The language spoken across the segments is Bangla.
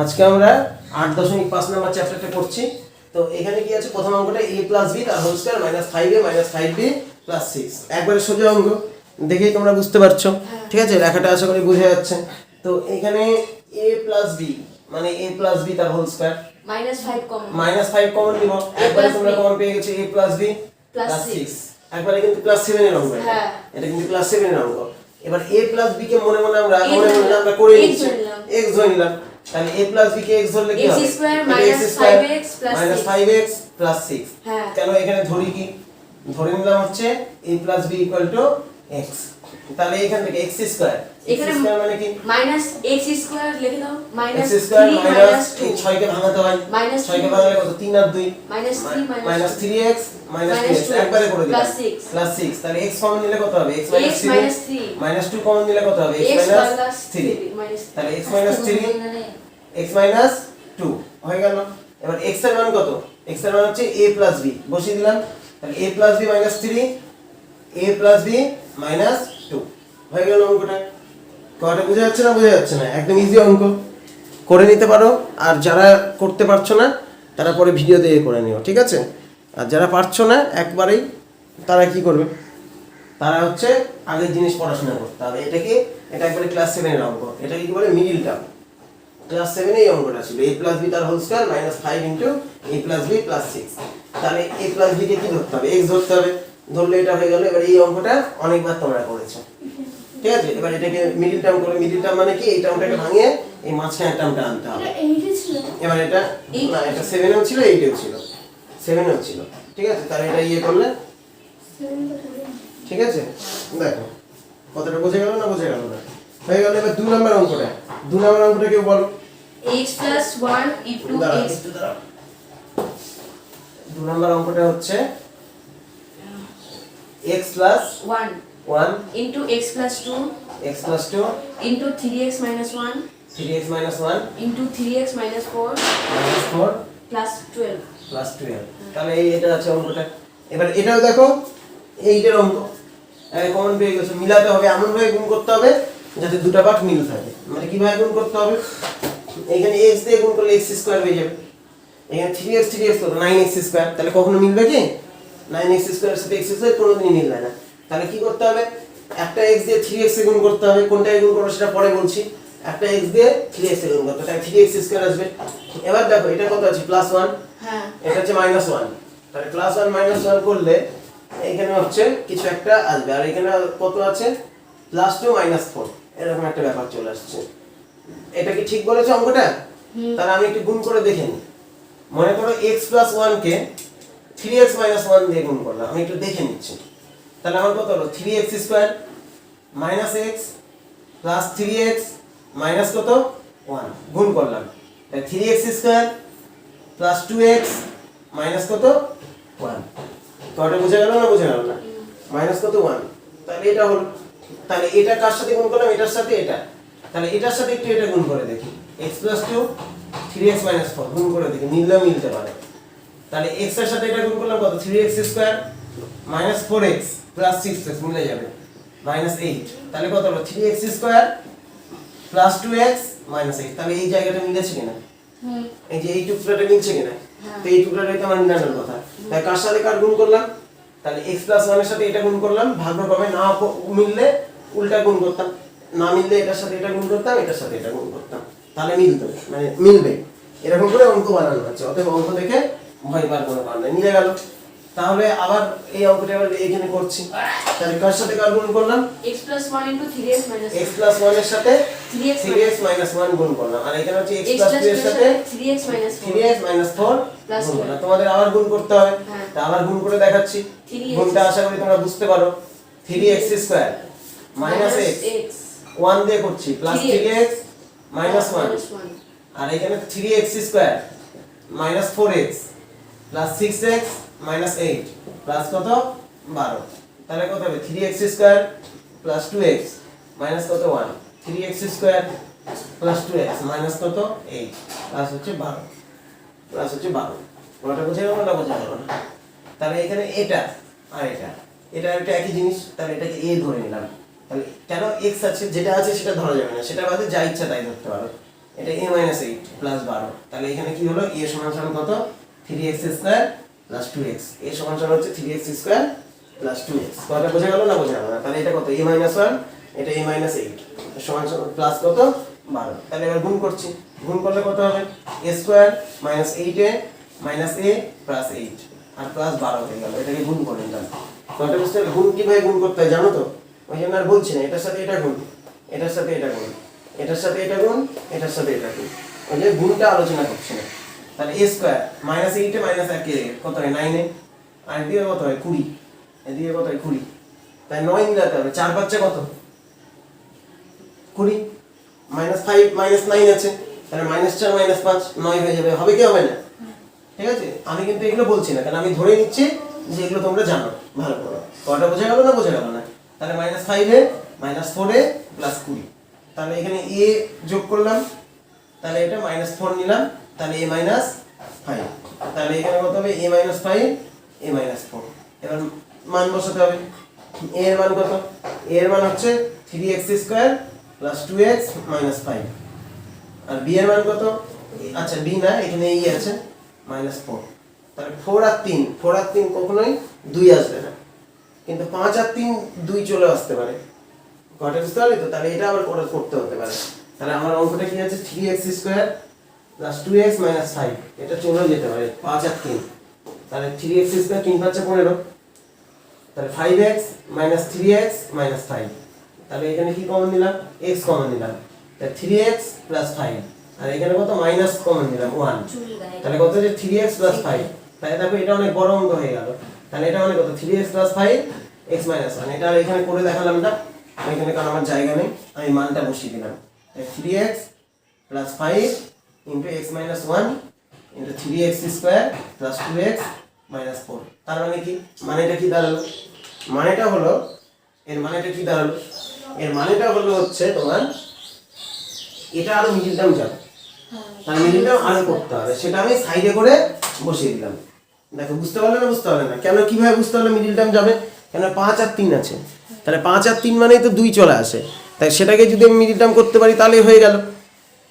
আজকে আমরা 8.5 নম্বর চ্যাপ্টারটা করছি। তো এখানে কি আছে, প্রথম অঙ্কটা a + b তার হোল স্কয়ার -5a - 5b + 6। একবারে সোজা অঙ্ক, দেখেই তোমরা বুঝতে পারছো। ঠিক আছে, লেখাটা আশা করি বুঝে যাচ্ছে। তো এখানে a + b মানে a + b তার হোল স্কয়ার -5 কমন নিব। একবারে তোমরা কমন পেয়ে গেছো a + b + 6। একবারে কিন্তু +7 এর অঙ্ক, এটা কিন্তু +7 এর অঙ্ক। এবার a + b কে মনে মনে আমরা করে নিচ্ছি, x ধরে নিলাম। তাহলে a + b কে x ধরলে কি হবে, x² - 5x + 5x + 6। কেন এখানে ধরি কি, ধরে নিলাম হচ্ছে a + b = x। তাহলে এখান থেকে x² এখানে মানে কি -x² লিখে দাও, x² -3 এই 6 কে ভাঙাতে হয়, 6 কে ভাঙলে কত, 3 আর 2 -3x - 2x একবারে করে দিলাম +6। তাহলে x কমন নিলে কত হবে, x - 3 -2 কমন নিলে কত হবে, x - 3। তাহলে x - 3 x - 2 হয়ে গেল। এবার x এর মান কত, x এর মান হচ্ছে a + b, বসিয়ে দিলাম। তাহলে a + b - 3 a + b - 2 হয়ে গেল অঙ্কটা। কয়টা বোঝা যাচ্ছে না, বোঝা যাচ্ছে না? একদম ইজি অঙ্ক, করে নিতে পারো। আর যারা করতে পারছো না তারা পরে ভিডিও দিয়ে করে নিও, ঠিক আছে? আর যারা পারছো না একবারেই, তারা কি করবে, তারা হচ্ছে আগের জিনিস পড়াশোনা করতে হবে। এটা একবারে ক্লাস 7 এর অঙ্ক। এটাকে কি বলে, মিডল টার্ম। ক্লাস 7 এই অঙ্কটা ছিল a + b তার হোল স্কয়ার -5 a + b + 6। তাহলে a + b কে কি ধরতে হবে, x ধরতে হবে। ধরলে এটা হয়ে গেল। এবার এই অঙ্কটা অনেকবার তোমরা করেছো, ঠিক আছে? এবার এটাকে মিডল টার্ম করে, মিডল টার্ম মানে কি, এই টার্মটাকে ভাঙিয়ে এই মাঝখানের টার্মটা আনতে হবে। এবার এটা না, এটা 7 এও ছিল 8 এও ছিল, 7 এও ছিল, ঠিক আছে? তাহলে এটা ইয়ে করলে, ঠিক আছে? দেখো কতটা বোঝা গেল না, বোঝা গেল না? হয়ে গেল। এবার 2 নম্বর অঙ্কটা, 2 নম্বর অঙ্কটা কেউ বলো। x + 1 * x 2 নম্বর অঙ্কটা হচ্ছে x + 1 1 * x + 2 x + 2 * 3x - 1 3x - 1 * 3x - 4 4 + 12 + 12। তাহলে এটা আছে অঙ্কটা। এবার এটাও দেখো, এইটার অঙ্ক কমন পেয়ে গেছে। মিলাতে হবে, এমন ভাবে গুণ করতে হবে যাতে দুটো পার্ট মিল থাকে। মানে কিভাবে গুণ করতে হবে, এখানে x দিয়ে গুণ করলে x² হয়ে যাবে। এখানে 3x কত, 9x²। তাহলে কখনো মিলবে কি, 9x² এর সাথে x² কোনোদিনই মিলবে না। তাহলে কি করতে হবে, একটা x দিয়ে 3x এ গুণ করতে হবে। কোনটায় গুণ করব সেটা পরে বলছি। একটা x দিয়ে 3x এ গুণ করতে হবে, তাহলে 3x² আসবে। এবার দেখো এটা কত আছে, +1, এটা হচ্ছে -1। তাহলে +1 - 1 করলে এখানে হচ্ছে কিছু একটা আসবে। আর এখানে কত আছে, +2 - 4, এরকম একটা ব্যাপার চলে আসছে। এটা কি ঠিক বলেছে অঙ্কটা? তাহলে আমি একটু গুণ করে দেখে নিই। মনে করো x + 1 কে 3x - 1 দিয়ে গুণ করলাম, আমি একটু দেখে নিচ্ছি। তাহলে আমার কত হলো, 3x² - x + 3x - কত 1 গুণ করলাম। তাহলে 3x² + 2x - কত 1। কয়টা বুঝে গেল না, বুঝে গেল না? কত 1। তাহলে এটা হলো। তাহলে এটা কার সাথে গুণ করলাম, এটার সাথে এটা। তাহলে এটার সাথে একটু এটা গুণ করে দেখি, x + 2 3x - 4 গুণ করে দেখি, মিললেও মিলতে পারে। তাহলে x এর সাথে এটা গুণ করলাম কত, 3x² - 4x + 6x মিলে যাবে -8। তাহলে কত হলো, 3x² + 2x - 8। তাহলে এই জায়গাটা মিলেছে কিনা, এই যে এই টুকরাটা মিলছে কিনা? তো এই টুকরাটাই তো আমার মিলানোর কথা। তাই কার সাথে কার গুণ করলাম, তাহলে x + 1 এর সাথে এটা গুণ করলাম, ভাগ্যক্রমে না মিললে উল্টা গুণ করতাম, না মিললে এটার সাথে এটা গুণ করতাম, এটার সাথে এটা গুণ করতাম, তাহলে মিলবে, মানে মিলবে। এরকম করে অঙ্ক বানানো হচ্ছে। অতএব অঙ্ক দেখে ভয় পাওয়ার কোনো কারণ নেই, মিলে গেল। তাহলে আবার এই অঙ্কটা আবার এখানে করছি। তাহলে কার সাথে কার গুণ করলাম, x + 1 * 3x - x + 1 এর সাথে 3x - 1 গুণ করলাম। আর এখানে হচ্ছে x + 2 এর সাথে 3x - 4 গুণ করলাম। তোমাদের আবার গুণ করতে হবে। তা আবার গুণ করে দেখাচ্ছি। গুণটা আশা করি তোমরা বুঝতে পারো। 3x² - x 1 দিয়ে করছি, +3x - 1। আর এখানে 3x² - 4x + 6x - 8 প্লাস কত 12। তাহলে কত হবে, 3x² + 2x - কত 1, 3x² + 2x - কত 8 প্লাস হচ্ছে 12, প্লাস হচ্ছে 12। পুরোটা বুঝে গেল না, বোঝা গেল না? তাহলে এখানে এটা আর এটা একটা একই জিনিস। তাহলে এটাকে a ধরে নিলাম। তাহলে কেন x আছে, যেটা আছে সেটা ধরা যাবে না, সেটা বাদে যা ইচ্ছা তাই ধরতে পারো। এটা a মাইনাস 8 প্লাস 12, তাহলে এখানে কি হলো a সমান সমান কত 3x square plus 2x, a সমান সমান হচ্ছে 3x স্কয়ার প্লাস 2x। কথাটা বোঝা গেল না বোঝা গেল না? তাহলে এটা কত a মাইনাস 1, এটা a মাইনাস 8 সমান সমান প্লাস কত 12। তাহলে এবার গুণ করছি, গুণ করলে কত হবে a square minus 8a minus a plus 8 আর প্লাস 12 হয়ে গেল। এটাকে গুণ করে নিলাম। কথাটা বুঝতে পারলে? গুণ কিভাবে গুণ করতে হয় জানো তো? ওই জন্য আর বলছি না, এটার সাথে এটা গুণ, এটার সাথে এটা গুণ, এটার সাথে এটা গুণ, এটার সাথে এটা গুণ, ওই যে গুণটা আলোচনা করছি না। তাহলে a square minus 8 A minus 1 এ কত হয় 9 এ, আর এদিকে কত হয় 20, এদিকে কত হয় 20, তাই 9 মিলাতে হবে। 4 5 কত 20, মাইনাস 5 মাইনাস 9 আছে, তাহলে মাইনাস 4 মাইনাস 5 9 হয়ে যাবে। হবে কি হবে না? ঠিক আছে, আমি কিন্তু এগুলো বলছি না, কারণ আমি ধরে নিচ্ছি যে এগুলো তোমরা জানো ভালো করে। কয়টা বোঝা গেল না বোঝা গেল না? তাহলে মাইনাস 5 এ মাইনাস 4 এ প্লাস 20, তাহলে এখানে a যোগ করলাম, তাহলে এটা মাইনাস 4 নিলাম, তাহলে a মাইনাস 5, তাহলে এখানে কত হবে a মাইনাস 5 a মাইনাস 4। এবার মান বসাতে হবে। a এর মান কত? a এর মান হচ্ছে 3x square plus 2x minus 5, আর b এর মান কত? আচ্ছা b না, এখানে এই আছে মাইনাস 4। তাহলে 4 আর 3, 4 আর 3 কখনোই 2 আসবে না, কিন্তু 5 আর 3 2 চলে আসতে পারে। কয়টা বুঝতে পারলি তো? তাহলে এটা আবার করতে হতে পারে। তাহলে আমার অঙ্কটা কি আছে 3x square plus 2x minus 5, এটা চলে যেতে পারে 5 আর 3, তাহলে 3x স্কয়ার 3 5 15, তাহলে 5x মাইনাস 3x মাইনাস 5, তাহলে এখানে কি কমন নিলাম x কমন নিলাম, তাহলে 3x প্লাস 5, আর এখানে কত মাইনাস কমন নিলাম 1, তাহলে কত যে 3x প্লাস 5। তাহলে দেখো এটা অনেক বড় অঙ্ক হয়ে গেল। তাহলে এটা মানে কত 3x প্লাস 5 x মাইনাস 1, এটা আর এখানে করে দেখালাম না এখানে, কারণ আমার জায়গা নেই, আমি মানটা বসিয়ে দিলাম। 3x plus 5 into x minus 1 into 3x square plus 2x minus 4। তার মানে কি? মানেটা কি দাঁড়ালো? মানেটা হলো, এর মানেটা কি দাঁড়ালো? এর মানেটা হলো হচ্ছে তোমার এটা আরো মিডিল টার্ম যাবে, তার মিডিল টার্ম আরো করতে হবে, সেটা আমি সাইডে করে বসিয়ে দিলাম। দেখো বুঝতে পারলে না বুঝতে পারলে না? কেন কিভাবে বুঝতে পারলে মিডিল টার্ম যাবে? কেন 5 আর 3 আছে, তাহলে 5 আর 3 মানেই তো 2 চলে আসে, তাই সেটাকে যদি আমি মিডিল টার্ম করতে পারি তাহলেই হয়ে গেল।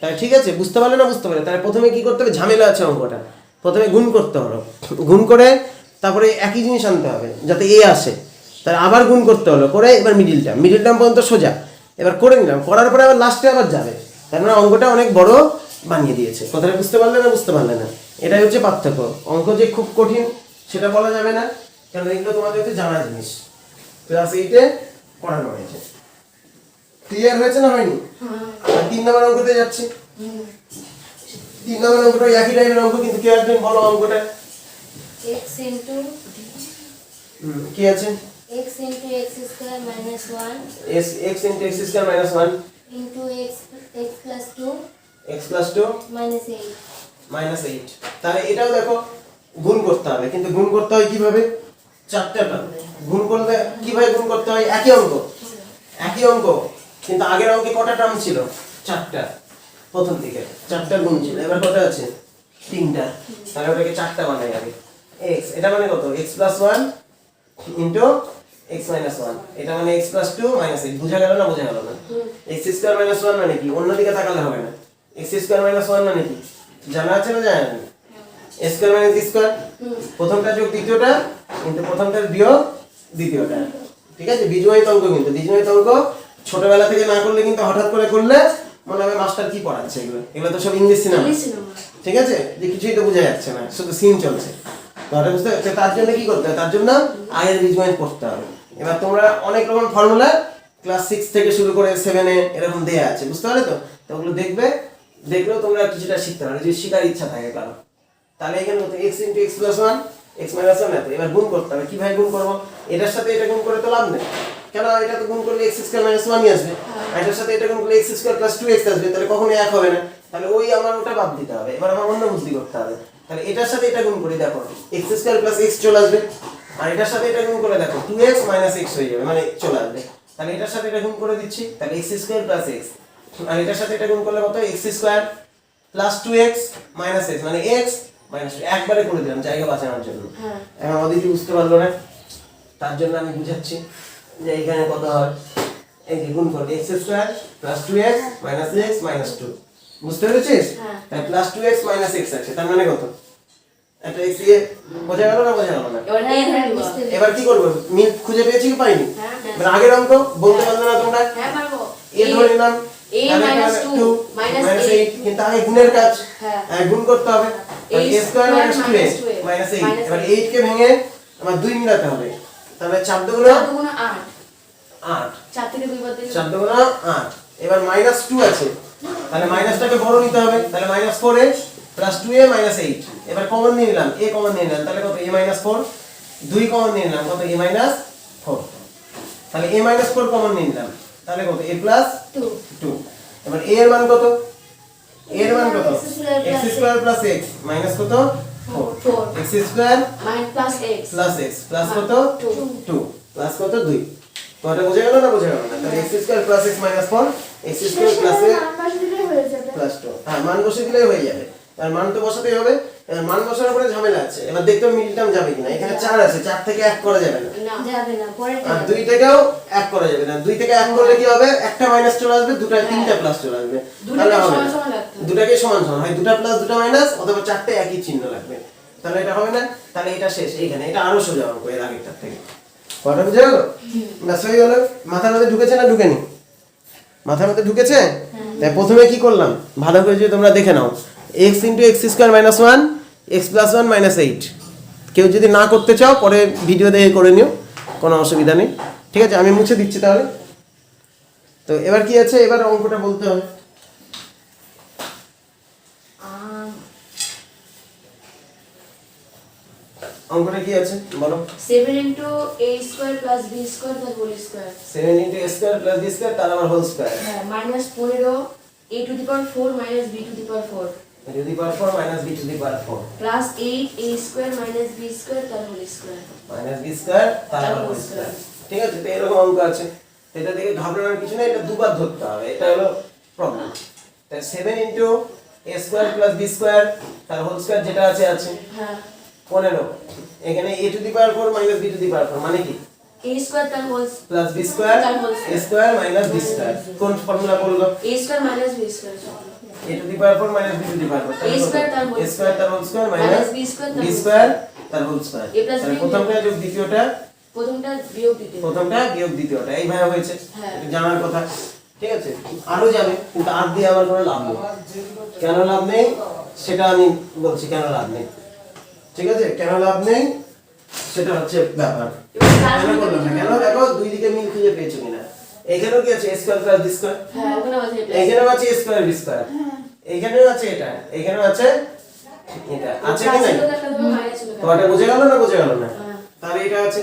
তাই ঠিক আছে, বুঝতে পারলে না বুঝতে পারলে? তাহলে প্রথমে কি করতে হবে? ঝামেলা আছে অঙ্কটা, প্রথমে গুণ করতে হলো, গুণ করে তারপরে একই জিনিস আনতে হবে যাতে এ আসে, তাহলে আবার গুণ করতে হলো, করে এবার মিডিল টার্ম পর্যন্ত সোজা এবার করে নিলাম, করার পরে আবার লাস্টে আবার যাবে, তার মানে অঙ্কটা অনেক বড় বানিয়ে দিয়েছে। কথাটা বুঝতে পারলে না বুঝতে পারলে না? এটাই হচ্ছে পার্থক্য। অঙ্ক যে খুব কঠিন সেটা বলা যাবে না, কারণ এগুলো তোমাদের হচ্ছে জানা জিনিস, ক্লাস 8 এ পড়ানো হয়েছে। ক্লিয়ার হয়েছে না হয়নি? আর 3 নম্বর অঙ্কতে যাচ্ছি। 3 নম্বর অঙ্কটা একই টাইপের অঙ্ক, কিন্তু কি আসবে বলো অঙ্কটা? x into কি আছে? x into x square minus 1 x into x square minus 1 into x plus 2 x plus 2 minus 8 minus 8। তাহলে এটাও দেখো গুণ করতে হবে, কিন্তু গুণ করতে হয় কিভাবে? চারটা টার্ম গুণ করলে কিভাবে গুণ করতে হয়? একই অঙ্ক, কিন্তু আগের অঙ্কে কটা টার্ম ছিল? 4টা, প্রথম দিকে 4টা গুণ ছিল, এবার কটা আছে? 3টা, তাহলে ওটাকে 4টা বানাই আগে। x এটা মানে কত? x plus 1 into x minus 1, এটা মানে x plus 2 minus 8। বুঝা গেল না বোঝা গেল না? x square minus 1 মানে কি? অন্যদিকে তাকালে হবে না। x square minus 1 মানে কি জানা আছে না জানা নেই? a square minus b square, প্রথমটা যোগ দ্বিতীয়টা কিন্তু প্রথমটার বিয়োগ দ্বিতীয়টা। ঠিক আছে, বীজগণিত অঙ্ক, কিন্তু বীজগণিত অঙ্ক ছোটবেলা থেকে না করলে কিন্তু হঠাৎ করে করলে মনে হবে মাস্টার কি পড়াচ্ছে, এগুলো তো সব ইংলিশ সিনেমা। ঠিক আছে, যে কিছুই তো বোঝা যাচ্ছে না, শুধু সিন চলছে। তাহলে বুঝতে, তার জন্য কি করতে হবে? তার জন্য আগের বীজগণিত পড়তে হবে। এবার তোমরা অনেক রকম ফর্মুলা ক্লাস 6 থেকে শুরু করে 7 এ এরকম দেয়া আছে, বুঝতে পারলে তো? তো ওগুলো দেখলেও তোমরা কিছুটা শিখতে পারবে যদি শেখার ইচ্ছা থাকে কারো। তাহলে এখানে কত? x into x plus 1 x minus 1 এত। এবার গুণ করতে হবে, কিভাবে গুণ করব? এটার সাথে এটা গুণ করে তো লাভ নেই, কেন? এটা তো গুণ করলে x square minus 1 ই আসবে, আর এটার সাথে এটা গুণ করলে x square plus 2x আসবে, তাহলে কখনোই এক হবে না। তাহলে ওই আমার ওটা বাদ দিতে হবে, এবার আমার অন্য বুদ্ধি করতে হবে। তাহলে এটার সাথে এটা গুণ করি, দেখো x square plus x চলে আসবে, আর এটার সাথে এটা গুণ করে দেখো 2x minus x হয়ে যাবে, মানে চলে আসবে। তাহলে এটার সাথে এটা গুণ করে দিচ্ছি, তাহলে x square plus x, আর এটার সাথে এটা গুণ করলে কত? x square plus 2x minus x, মানে x minus 2 একবারে করে দিলাম জায়গা বাঁচানোর জন্য। এখন অদিতি বুঝতে পারলো না, তার জন্য আমি বুঝাচ্ছি যে এখানে কত হয়। এই যে গুণ করলে x square plus 2x minus x minus 2 বুঝতে পেরেছিস? হ্যাঁ। তাই প্লাস 2x মাইনাস x আছে, তার মানে কত? একটা x দিয়ে বোঝা গেল না বোঝা গেল না? এবার হ্যাঁ, এই হ্যাঁ, ধরে বুঝতে নিবা। এবার কি করবো, মিল খুঁজে পেয়েছি কি পাইনি? হ্যাঁ, হ্যাঁ। এবার আগের অঙ্ক বলতে পারলে না তোমরা? হ্যাঁ পারবো। a ধরে নিলাম, a তাহলে minus 2 2 minus minus 8 8, কিন্তু আগে গুণের কাজ, হ্যাঁ। গুণ করতে হবে। তাহলে a square minus 2a minus 8, এবার 8 কে ভেঙে আমার 2 মিলাতে হবে, তাহলে 4 দুগুণ 4 দুগুণ 8 8, 4 থেকে 2 বাদ দিলে 4 দুগুণ 8, এবার মাইনাস 2 আছে, তাহলে মাইনাসটাকে বড় নিতে হবে, তাহলে minus 4a plus 2a minus 8, এবার কমন নিয়ে নিলাম, a কমন নিয়ে নিলাম, তাহলে কত, a মাইনাস 4, 2 কমন নিয়ে নিলাম, কত, a মাইনাস 4, তাহলে a মাইনাস 4 কমন নিয়ে নিলাম, তাহলে কত, a প্লাস 2 2, এবার a এর মান কত, a এর মান কত, x x square plus x minus কত 4, 4 x square minus plus x plus x plus কত 2 2 প্লাস কত 2, তোমাটা বোঝা গেল না বোঝা গেল না? তাহলে x square plus x minus 4, x square plus a plus 2, হ্যাঁ মান বসিয়ে দিলেই হয়ে যাবে, তার মান তো বসাতেই হবে। এবার মান বসানোর পরে ঝামেলা আছে, এবার দেখতে হবে মিডল টার্ম যাবে কিনা, এখানে 4 আছে, 4 থেকে 1 করা যাবে না, না যাবে না, পরে আর 2 থেকেও 1 করা যাবে না, 2 থেকে 1 করলে কি হবে, একটা মাইনাস চলে আসবে, দুটো তিনটা প্লাস চলে আসবে, তাহলে দুটোকে হবে সমান না। সমান রাখতে হবে। দুটাকে সমান সমান হয়, দুটা প্লাস দুটা মাইনাস অথবা চারটে একই চিহ্ন লাগবে, তাহলে এটা হবে না, তাহলে এটা শেষ এইখানে, এটা আরো সোজা অঙ্ক এর আগেরটার থেকে। কটা বুঝে গেল? ব্যাস হয়ে গেল। মাথার মধ্যে ঢুকেছে না ঢুকেনি? মাথার মধ্যে ঢুকেছে? তাই প্রথমে কি করলাম ভালো করে যদি তোমরা দেখে নাও, x * x² - 1 x + 1 - 8, কেউ যদি না করতে চাও পরে ভিডিও দেখে করে নিও, কোনো অসুবিধা নেই, ঠিক আছে? আমি মুছে দিচ্ছি তাহলে। তো এবার কি আছে, এবার অঙ্কটা বলতে হবে। অঙ্কটা কি আছে বলো? 7 into a square plus b square the whole square 7 * a² + b² তার আবার হোল স্কয়ার, হ্যাঁ minus 15 a to the power 4 minus b to the power 4 a to the power 4 minus b to the power 4 plus 8 a square minus b square the whole square minus b square তার আবার হোল স্কয়ার, ঠিক আছে? তো এরকম অঙ্ক আছে, এটা থেকে ঘাবড়ানোর কিছু নেই, এটা দুবার ধরতে হবে, এটা হলো প্রবলেম। তাই 7 * a² + b² তার হোল স্কয়ার যেটা আছে আছে হ্যাঁ 15, এখানে a to the power 4 minus b to the power 4 মানে কি, a square the whole plus b square তার whole a square minus b square, কোন ফর্মুলা বলবো? a square minus b square a to the power 4 minus b to the power 4, a square তার whole a স্কয়ার তার whole square minus minus b square b তার whole স্কয়ার তার whole square, A plus B তাহলে প্রথমটা যোগ দ্বিতীয়টা, প্রথমটা বিয়োগ দিতে হবে। প্রথমটা বিয়োগ দ্বিতীয়টা, এইভাবে হয়েছে, হ্যাঁ। এটা জানার কথা, ঠিক আছে? আরো যাবে, কিন্তু আর দিয়ে আমার কোনো লাভ নেই। কেন লাভ নেই সেটা আমি বলছি, কেন লাভ নেই, ঠিক আছে? কেন লাভ নেই সেটা হচ্ছে ব্যাপার। কেন করলাম না, কেন দেখো দুই দিকে মিল খুঁজে পেয়েছো কিনা। এখানেও কি আছে a square plus b square, হ্যাঁ ওখানে আছে plus এখানেও আছে a স্কয়ার b স্কয়ার, এখানেও আছে এটা, এখানেও আছে এটা, আছে কি plus নাই? ছিল একটা দেবো minus ছিল একটা। তোমারটা বোঝা গেল না বোঝা গেল না? হ্যাঁ। তাহলে এটা আছে,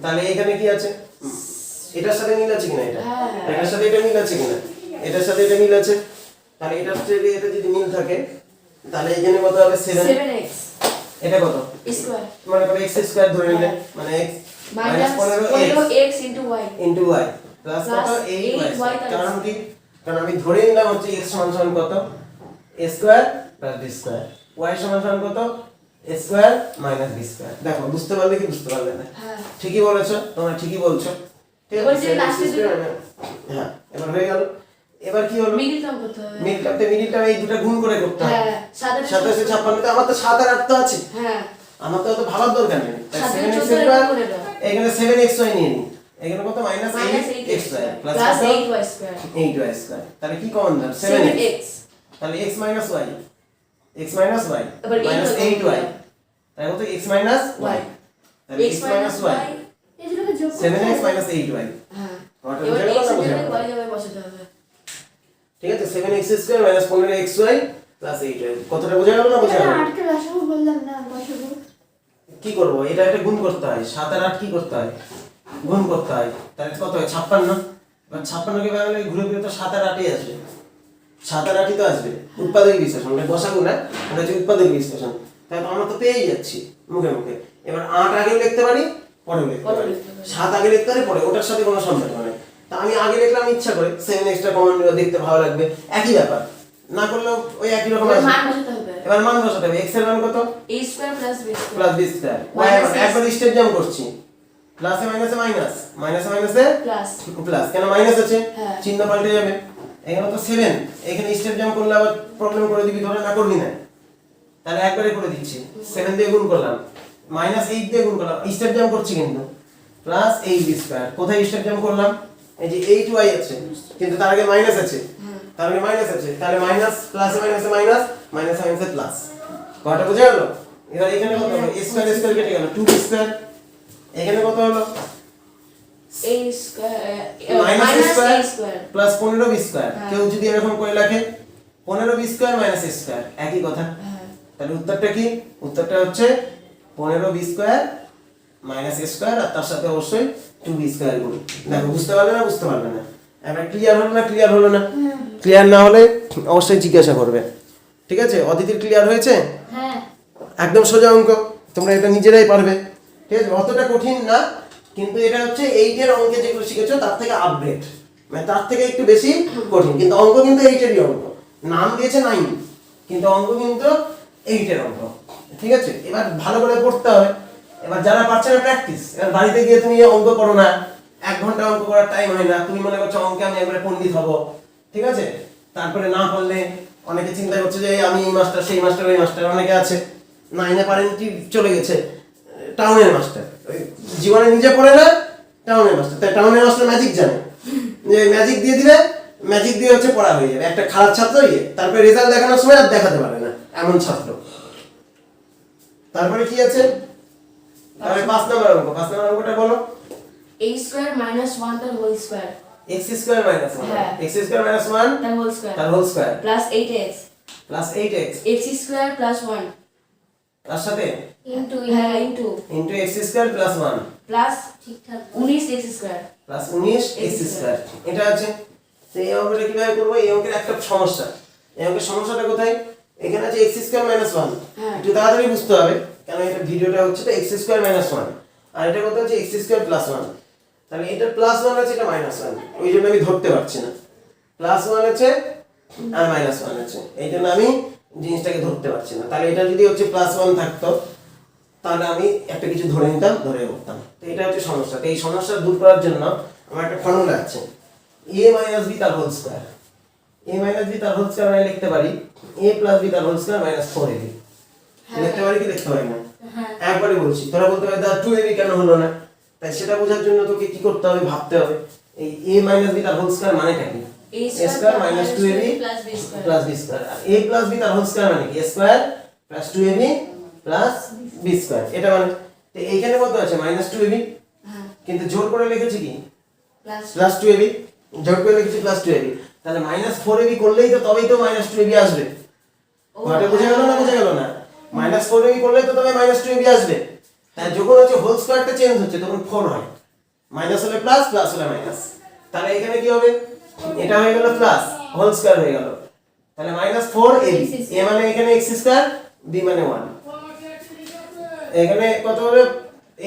তাহলে এখানে কি আছে, এটার সাথে মিল আছে কিনা, এটা হ্যাঁ। এটার সাথে এটা মিল আছে কিনা, এটার সাথে এটা মিল আছে, তাহলে এটার সাথে এটা যদি মিল থাকে তাহলে এখানে কত হবে 7, 7x এটা কত square মানে কত x স্কয়ার ধরে নিলে, মানে x minus 15x into y into y plus কত Plus 8y, 8y কারণ কি, কারণ আমি ধরে নিলাম হচ্ছে x সমান সমান কত, a square plus b square, y সমান সমান কত, a square minus b square. দেখো বুঝতে পারলে কি বুঝতে পারলে না? হ্যাঁ ঠিকই বলেছো, তোমরা ঠিকই বলছো, ঠিক এবার আছে? যে last এ দুটো- হ্যাঁ এবার হয়ে গেল। এবার কি হলো, মিডিল টার্ম করতে হবে মিডিলটা এই দুটো গুণ করে করতে হবে, হ্যাঁ 7 27 56, আমার তো 7 আর 8 তো আছে, হ্যাঁ আমার তো অত ভাবার দরকার নেই। তাই 7 7x চোদ্দ স্কয়ার, করে দাও। এখানে 7xy নিয়ে নিই, এখানে কত minus minus 8x square 8x plus plus 8y 8y square square, তাহলে কি কমন দাও 7x, 7x তাহলে x minus y, x minus y এবার eight মাইনাস হয় 8y, তাই কত x মাইনাস y, y তাহলে x minus y 7x minus 8y, হ্যাঁ ওটা এবার বুঝে গেল x না এর বুঝে জায়গায় গেল? y যাবে বসাতে হবে ঠিক আছে 7x square minus 15xy plus 8y, কতটা বোঝা গেল না বোঝা গেল? কি করব, এটা একটা গুণ করতে হয়, 7 আর 8 কি করতে হয়, গুণ করতে হয়, তাহলে কত হয় 56, এবার 56 কে ভাঙলে ঘুরে ফিরে তো 7 আর 8ই আসবে, 7 আর 8ই তো আসবে, উৎপাদক বিশ্লেষণ, এটা বসাগু না, এটা হচ্ছে উৎপাদক বিশ্লেষণ, তাহলে আমরা তো পেয়েই যাচ্ছি মুখে মুখে। এবার 8 আগেও লিখতে পারি পরেও লিখতে পারি, 7 আগে লিখতে পারি পরে, ওটার সাথে কোনো সম্পর্ক নেই। তা আমি আগে লিখলাম ইচ্ছা করে, 7x টা কমন নিলে দেখতে ভালো লাগবে, একই ব্যাপার, না করলেও ওই একই রকম এবার আসবে। মান বসাতে হবে এবার মান বসাতে হবে, x এর মান কত, a square plus b square plus b square, y Minus একবার স্টেপ জাম্প করছি, প্লাসে মাইনাসে মাইনাস, মাইনাসে মাইনাসে plus প্লাস, কেন মাইনাস আছে, হ্যাঁ। চিহ্ন পাল্টে যাবে, এখানে তো 7, এখানে স্টেপ জাম্প করলে আবার প্রবলেম করে দিবি, ধরে না করবি না, তাহলে একবারে করে দিচ্ছি। 7 দিয়ে গুণ করলাম, -8 দিয়ে গুণ করলাম, স্টেপ জাম্প করছি কিন্তু, প্লাস 8b স্কয়ার। কোথায় স্টেপ জাম্প করলাম? এই যে 8y আছে, কিন্তু তার আগে মাইনাস আছে, তার আগে মাইনাস আছে, তাহলে মাইনাস প্লাস মাইনাসে মাইনাস, মাইনাস মাইনাসে প্লাস। কথাটা বোঝা গেল? এবার এখানে কত হলো? a স্কয়ার স্কয়ার কেটে গেল, 2b স্কয়ার। এখানে কত হলো? a square minus a square square plus 15b square. কেউ যদি এরকম করে লেখে 15b square minus a square, একই কথা। তাহলে উত্তরটা কি? উত্তরটা হচ্ছে 15b square minus a square, আর তার সাথে অবশ্যই 2b স্কয়ার গুণ। দেখো বুঝতে পারলে না? বুঝতে পারলে না? এবার ক্লিয়ার হলো না? ক্লিয়ার হলো না? ক্লিয়ার না হলে অবশ্যই জিজ্ঞাসা করবে, ঠিক আছে? অদিতির ক্লিয়ার হয়েছে? হ্যাঁ একদম সোজা অঙ্ক, তোমরা এটা নিজেরাই পারবে, ঠিক আছে? অতটা কঠিন না, কিন্তু এটা হচ্ছে 8 এর অঙ্কে যেগুলো শিখেছো তার থেকে আপডেট, মানে তার থেকে একটু বেশি কঠিন, কিন্তু অঙ্ক কিন্তু 8 এরই অঙ্ক। নাম দিয়েছে 9, কিন্তু অঙ্ক কিন্তু 8 এর অঙ্ক, ঠিক আছে? এবার ভালো করে পড়তে হবে। এবার যারা পারছে না প্র্যাকটিস, এবার বাড়িতে গিয়ে তুমি অঙ্ক করো না, 1 ঘন্টা অঙ্ক করার টাইম হয় না, তুমি মনে করছো অঙ্কে আমি একবারে পণ্ডিত হব, ঠিক আছে? তারপরে না পারলে অনেকে চিন্তা করছে যে আমি এই মাস্টার সেই মাস্টার ওই মাস্টার, অনেকে আছে 9 পারেন কি চলে গেছে টাউনের মাস্টার, জীবনে নিজে পড়ে না, টাউনের মাস্টার। তাই টাউনের মাস্টার ম্যাজিক জানে, যে ম্যাজিক দিয়ে দিলে ম্যাজিক দিয়ে হচ্ছে পড়া হয়ে যাবে। একটা খারাপ ছাত্র তারপরে রেজাল্ট দেখানোর সময় আর দেখাতে পারে না, এমন ছাত্র। তারপরে কি আছে? তাহলে 5 নম্বর অঙ্ক, 5 নম্বর অঙ্কটা বলো। a স্কয়ার মাইনাস 1 তার whole square x square minus 1, হ্যাঁ। x স্কয়ার মাইনাস 1 তার হোল স্কয়ার তার whole square plus 8x plus 8x x square plus 1 তার সাথে ইনটু হ্যাঁ into into x square plus 1 plus ঠিকঠাক 19x square plus 19x square. এটা আছে। তো এই অঙ্কটা কিভাবে করব? এই অঙ্কের একটা সমস্যা, এই অঙ্কের সমস্যাটা কোথায়? এখানে আছে x স্কয়ার মাইনাস 1, হ্যাঁ। একটু তাড়াতাড়ি বুঝতে হবে কারণ এটা ভিডিওটা হচ্ছে তো x স্কয়ার মাইনাস 1, আর এটা কত হচ্ছে x স্কয়ার প্লাস 1। তাহলে এটা প্লাস 1 আছে, এটা মাইনাস 1, ওই জন্য আমি ধরতে পারছি না। প্লাস 1 আছে আর মাইনাস 1 আছে, এই জন্য আমি জিনিসটাকে ধরতে পারছি না। তাহলে এটা যদি হচ্ছে প্লাস 1 থাকতো তাহলে আমি একটা কিছু ধরে নিতাম, ধরে করতাম। তো এটা হচ্ছে সমস্যা। তো এই সমস্যা দূর করার জন্য আমার একটা ফর্মুলা আছে, a মাইনাস b তার whole square. a minus b তার হোল স্কয়ার আমি লিখতে পারি a প্লাস b তার হোল স্কয়ার মাইনাস 4ab। লিখতে পারি কি লিখতে পারি না? হ্যাঁ একবারে বলছি, তোরা বলতে পারে দা 2ab কেন হলো না? তাই সেটা বোঝার জন্য তোকে কি করতে হবে? ভাবতে হবে এই a মাইনাস b তার হোল স্কয়ার মানেটা কি? a a square minus 2ab plus b square plus b square. আর a প্লাস b তার হোল স্কয়ার মানে কি? a square plus 2ab plus b square. এটা মানে তো এইখানে কত আছে? মাইনাস 2ab, হ্যাঁ কিন্তু জোর করে লিখেছি কি? প্লাস প্লাস 2ab, জোর করে লিখেছি প্লাস 2ab। তাহলে মাইনাস 4ab করলেই তো তবেই তো মাইনাস 2ab আসবে। ওটা বুঝে গেল না? বুঝে গেল না? মাইনাস 4ab করলেই তো তবে মাইনাস 2ab আসবে। তাই যখন হচ্ছে হোল স্কয়ারটা চেঞ্জ হচ্ছে তখন 4 হয়, মাইনাস হলে প্লাস, প্লাস হলে মাইনাস। তাহলে এখানে কি হবে? এটা হয়ে গেল প্লাস, হোল স্কয়ার হয়ে গেল। তাহলে মাইনাস 4ab, a মানে এখানে x স্কয়ার, b মানে 1। এখানে কত হবে?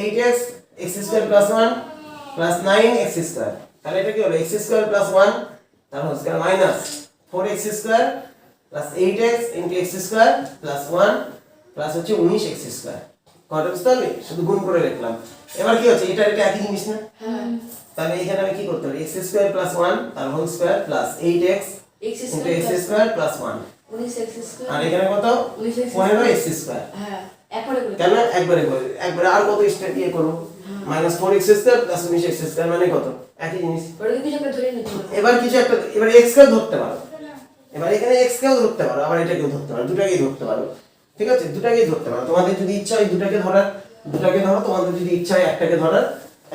8x x square plus 1 plus 9x square. তাহলে এটা কি হলো? x স্কয়ার প্লাস 1 তার whole square minus 4x square plus 8x into x square plus 1 plus হচ্ছে 19x স্কয়ার। কত বুঝতে পারলি? শুধু গুণ করে লিখলাম। এবার কি হচ্ছে? এটা একই জিনিস না? হ্যাঁ তাহলে এখানে আমি কি করতে পারি? x স্কয়ার প্লাস 1 তার whole square plus 8x x into x square plus 1। 19x square আর এখানে কত? 15x square. হ্যাঁ একবারে করে কেন? একবারে করে একবারে আর কত স্টেপ দিয়ে করব? Minus 4x square plus 19x square মানে কত? একই জিনিস। ওটা কিছু একটা ধরে নিতে হবে এবার কিছু একটা, এবার x কেও ধরতে পারো, এবার এখানে x কেও ধরতে পারো, আবার এটাকেও ধরতে পারো, দুটাকেই ধরতে পারো, ঠিক আছে? দুটাকেই ধরতে পারো। তোমাদের যদি ইচ্ছা হয় দুটাকে ধরার, দুটাকে ধরো। তোমাদের যদি ইচ্ছা হয় একটাকে ধরার,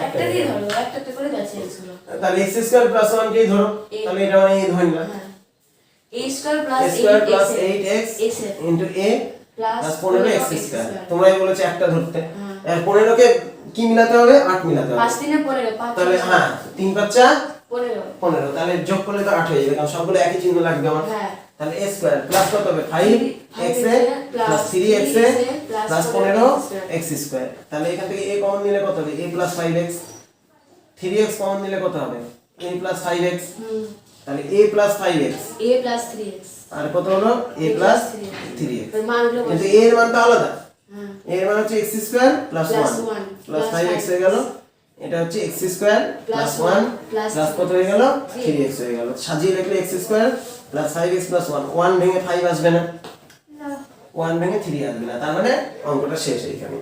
একটা দিয়ে ধরো, একটা একটা করে যাচ্ছে এগুলো তাহলে x স্কয়ার প্লাস 1 কেই ধরো। তাহলে এটা মানে এই ধরে নিলাম হ্যাঁ a square plus 8x x into a plus plus 15x square. তোমরাই বলেছে একটা ধরতে। আর 15 কে কি মিলাতে হবে? 8 মিলাতে হবে। 5 3 15 5 তাহলে হ্যাঁ 3 5 4 15 15, তাহলে যোগ করলে তো 8 হয়ে যাবে কারণ সবগুলো একই চিহ্ন লাগবে আমার। হ্যাঁ তাহলে a স্কয়ার প্লাস কত হবে? 5x এ প্লাস 3x এ প্লাস 15x স্কয়ার। তাহলে এখান থেকে a কমন নিলে কত হবে? a plus 5x। 3x common নিলে কত হবে? a plus 5x। তাহলে a plus 5x a plus 3x আর কত হলো? a plus 3x। এর মানগুলো কিন্তু a এর মান তো আলাদা। হ্যাঁ a এর মান হচ্ছে x square plus plus 1 1 plus 5x হয়ে গেল এটা হচ্ছে x স্কয়ার প্লাস 1 প্লাস কত হয়ে গেল 3x হয়ে গেল। সাজিয়ে লিখলে x square plus 5x plus 1, 1 ভেঙে 5 আসবে না, 1 ভেঙে 3 আসবে না, তার মানে অঙ্কটা শেষ এইখানে।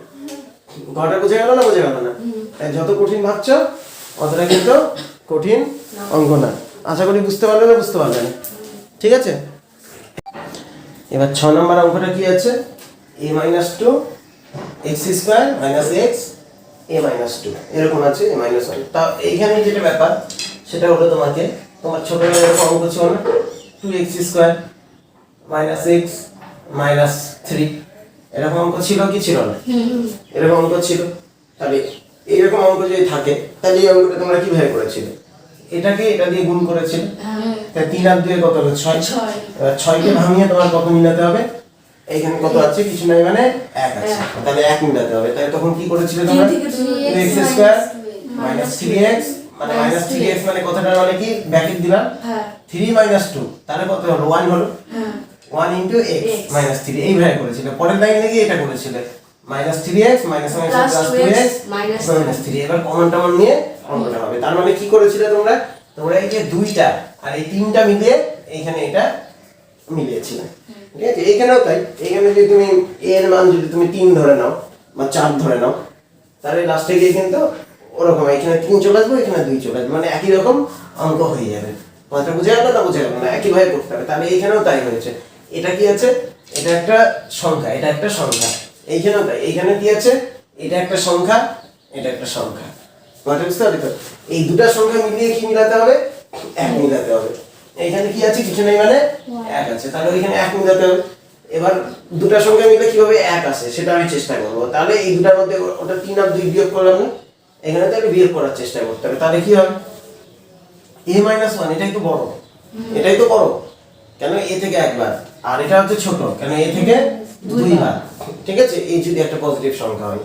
ঘরটা বুঝে গেল না বুঝে গেল না? তাই যত কঠিন ভাবছো অতটা কিন্তু কঠিন অঙ্ক না। আশা করি বুঝতে পারলে না বুঝতে পারলে না, ঠিক আছে? এবার 6 নম্বর অঙ্কটা কি আছে, a - 2 x square minus x a - 2 এরকম আছে a - 1। তা এইখানে যেটা ব্যাপার সেটা হলো তোমার ছোটবেলায় এরকম অঙ্ক ছিল না, 2x square minus x minus 3 এরকম অঙ্ক ছিল কি ছিল না? এরকম অঙ্ক ছিল। তাহলে এইরকম অঙ্ক যদি থাকে তাহলে এই অঙ্কটা তোমরা কিভাবে করেছিলে? এটাকে এটা দিয়ে গুণ করেছিলে, তাই 3 আর 2 কত হলো 6। এবার 6 কে ভাঙিয়ে তোমার কত মিলাতে হবে? এইখানে কত আছে কিছু নাই মানে 1 আছে, তাহলে 1 মিলাতে হবে। তাই তখন কি করেছিলে তোমরা? 2x স্কয়ার মাইনাস 3x মানে মাইনাস 3x মানে কথাটা মানে কি ব্র্যাকেট দিলাম, 3 - 2 তাহলে কত হলো 1 হলো, 1 into x minus 3 এইভাবে করেছিল। পরের লাইনে গিয়ে এটা করেছিল minus 3x minus plus 2x minus 3। এবার কমন টমন নিয়ে অঙ্কটা হবে। তার মানে কি করেছিল তোমরা এই যে দুইটা আর এই তিনটা মিলিয়ে এইখানে এটা মিলিয়েছিলে, ঠিক আছে? এইখানেও তাই, এইখানে যদি তুমি a এর মান যদি তুমি 3 ধরে নাও বা 4 ধরে নাও তাহলে লাস্টে গিয়ে কিন্তু ওরকম এখানে 3 চলে আসবে এখানে 2 চলে আসবে, মানে একই রকম অঙ্ক হয়ে যাবে। কথাটা বুঝে গেল না বুঝে গেল না? একইভাবে করতে হবে। তাহলে এইখানেও তাই হয়েছে। এটা কি আছে? এটা একটা সংখ্যা, এটা একটা সংখ্যা। এইখানেও তাই, এইখানে কি আছে? এটা একটা সংখ্যা, এটা একটা সংখ্যা। কথাটা বুঝতে পারলি তো? এই দুটো সংখ্যা মিলিয়ে কি মিলাতে হবে? 1 মিলাতে হবে। এইখানে কি আছে? কিছু নেই মানে 1 আছে, তাহলে ওইখানে 1 মিলাতে হবে। এবার দুটো সংখ্যা মিলে কিভাবে 1 আসে সেটা আমি চেষ্টা করব। তাহলে এই দুটার মধ্যে ওটা 3 আর 2 বিয়োগ করলাম না, এখানে তাহলে বিয়োগ করার চেষ্টা করতে হবে। তাহলে কি হবে? a - 1 এটাই তো বড়, এটাই তো বড়, কেন a থেকে একবার, আর এটা হচ্ছে ছোট কেন a থেকে দুইবার, ঠিক আছে? এই যদি একটা পজিটিভ সংখ্যা হয়,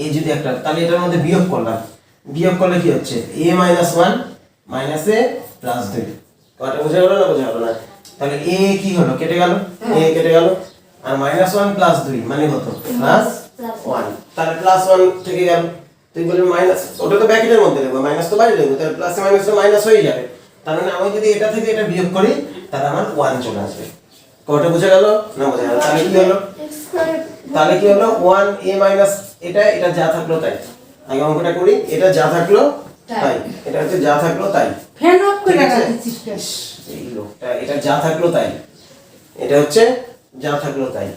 a যদি একটা, তাহলে এটার মধ্যে বিয়োগ করলাম, বিয়োগ করলে কি হচ্ছে? a - 1 minus a plus 2। কয়টা বোঝা গেল না বোঝা গেল না? তাহলে a কি হলো? কেটে গেল, a কেটে গেল, আর -1 প্লাস 2 মানে কত? প্লাস 1। তাহলে প্লাস 1 থেকে গেল, তুই বলবি মাইনাস, ওটা তো ব্র্যাকেটের মধ্যে দেবো, মাইনাস তো বাইরে দেবো, তাহলে প্লাসে মাইনাসে মাইনাস হয়ে যাবে। তার মানে আমি যদি এটা থেকে এটা বিয়োগ করি তাহলে আমার 1 চলে আসবে। কয়টা বোঝা গেল না বোঝা গেল? তাহলে কি হলো? 1 a মাইনাস এটা যা থাকলো তাই। আগে অঙ্কটা করি, এটা যা থাকলো তাই, এটা হচ্ছে যা থাকলো তাই। ফ্যান অফ করে রাখছিস কেন? এই লোকটা, এটা যা থাকলো তাই, এটা হচ্ছে যা থাকলো তাই।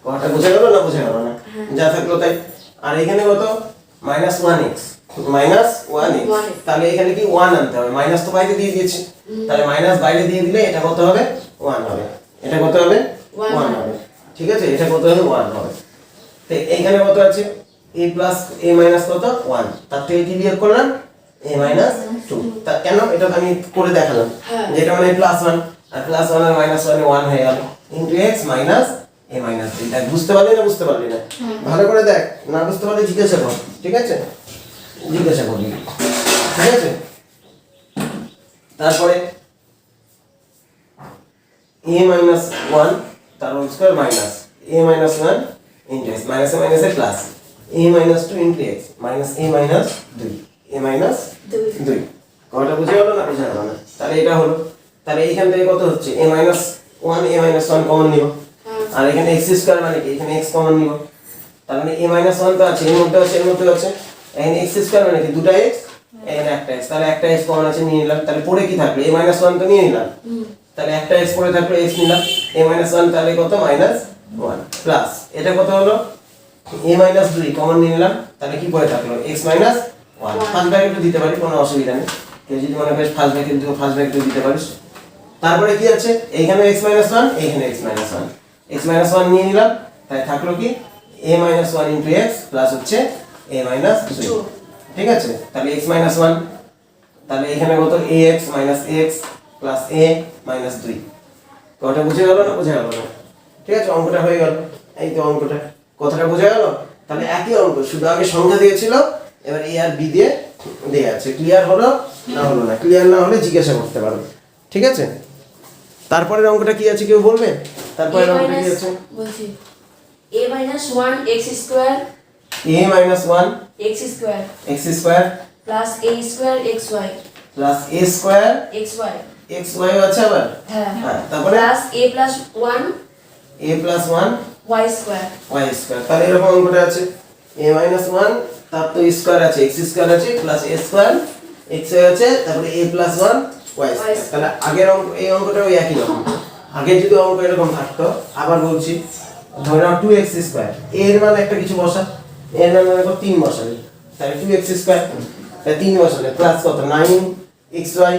কয়টা বোঝা গেল না বোঝা গেল না? যা থাকলো তাই। আর এখানে কত? -1x -1x, তাহলে এখানে কি 1 আনতে হবে, মাইনাস তো বাইরে দিয়ে দিয়েছি, তাহলে মাইনাস বাইরে দিয়ে দিলে এটা কত হবে? 1 হবে। এটা কত হবে? 1 হবে, ঠিক আছে? এটা কত হবে? 1 হবে। তো এইখানে কত আছে? a প্লাস a মাইনাস কত? 1। তার থেকে কি বিয়োগ করলাম? a minus 2। তা কেন? এটা আমি করে দেখালাম, যেটা মানে +1 আর +1 আর -1 এ 1 হয়ে গেল into x minus a minus 3। এটা বুঝতে পারলি না বুঝতে পারলি না? ভালো করে দেখ, না বুঝতে পারলে জিজ্ঞাসা কর, ঠিক আছে? জিজ্ঞাসা করবি, ঠিক আছে? তারপরে a মাইনাস 1 তার whole square minus a minus 1 into x minus a minus a plus a minus 2 into x minus a minus 2, a minus 2। কয়টা বুঝে গেল না বুঝে গেল না? তাহলে এটা হলো, তাহলে এইখান থেকে কত হচ্ছে? a minus 1 a minus 1 common নিব, আর এখানে x স্কয়ার মানে কি? এখানে x কমন নিব, তার মানে a মাইনাস 1 তো আছে, এর মধ্যে আছে, এর মধ্যে আছে, এখানে x স্কয়ার মানে কি? দুটো x, এখানে একটা x, তাহলে একটা x কমন আছে নিয়ে নিলাম। তাহলে পরে কি থাকলো? a মাইনাস 1 তো নিয়ে নিলাম, তাহলে একটা x পরে থাকলো, x নিলাম, a মাইনাস 1 তাহলে কত? মাইনাস 1 প্লাস এটা কত হলো? a মাইনাস 2 কমন নিয়ে নিলাম, তাহলে কি পরে থাকলো? x minus 1। ফার্স্ট ব্র্যাকেটে দিতে পারি, কোনো অসুবিধা নেই, কেউ যদি মনে করিস ফার্স্ট ব্র্যাকেট দিও ফার্স্ট ব্র্যাকেটে দিতে পারিস। তারপরে কি আছে? এইখানে x মাইনাস 1, এইখানে x মাইনাস 1, x মাইনাস 1 নিয়ে নিলাম, তাই থাকলো কি? a minus 1 into x plus হচ্ছে a মাইনাস 2, ঠিক আছে? তাহলে x মাইনাস 1, তাহলে এখানে কত? ax minus x plus a minus 2। কয়টা বুঝে গেল না বুঝে গেল না? ঠিক আছে, অঙ্কটা হয়ে গেল। এই তো অঙ্কটা, কথাটা বুঝে গেল? তাহলে একই অঙ্ক, শুধু আগে সংখ্যা দিয়েছিল, এবার a আর b দিয়ে দেয়া আছে। ক্লিয়ার হলো না হলো না? ক্লিয়ার না হলে জিজ্ঞাসা করতে পারো, ঠিক আছে? তারপরের অঙ্কটা কি আছে কেউ বলবে? তারপরের অঙ্কটা কি আছে? বলছি a - 1 x square a minus 1 x square x square plus a square xy plus a square xy xy আছে আবার হ্যাঁ হ্যাঁ তারপরে plus a plus 1 a plus 1 y square y square তাহলে এরকম অঙ্কটা আছে a minus 1 তার তো স্কয়ার আছে x স্কয়ার আছে প্লাস a স্কয়ার xy আছে তারপরে a plus 1 y স্কয়ার তাহলে আগের অঙ্ক এই অঙ্কটা ওই একই রকম আগে যদি অঙ্ক এরকম থাকতো আবার বলছি ধরে নাও 2x স্কয়ার এর মান একটা কিছু বসা এর মান মনে করো 3 বসাবে তাহলে 2x স্কয়ার তাহলে 3 বসালে প্লাস কত 9xy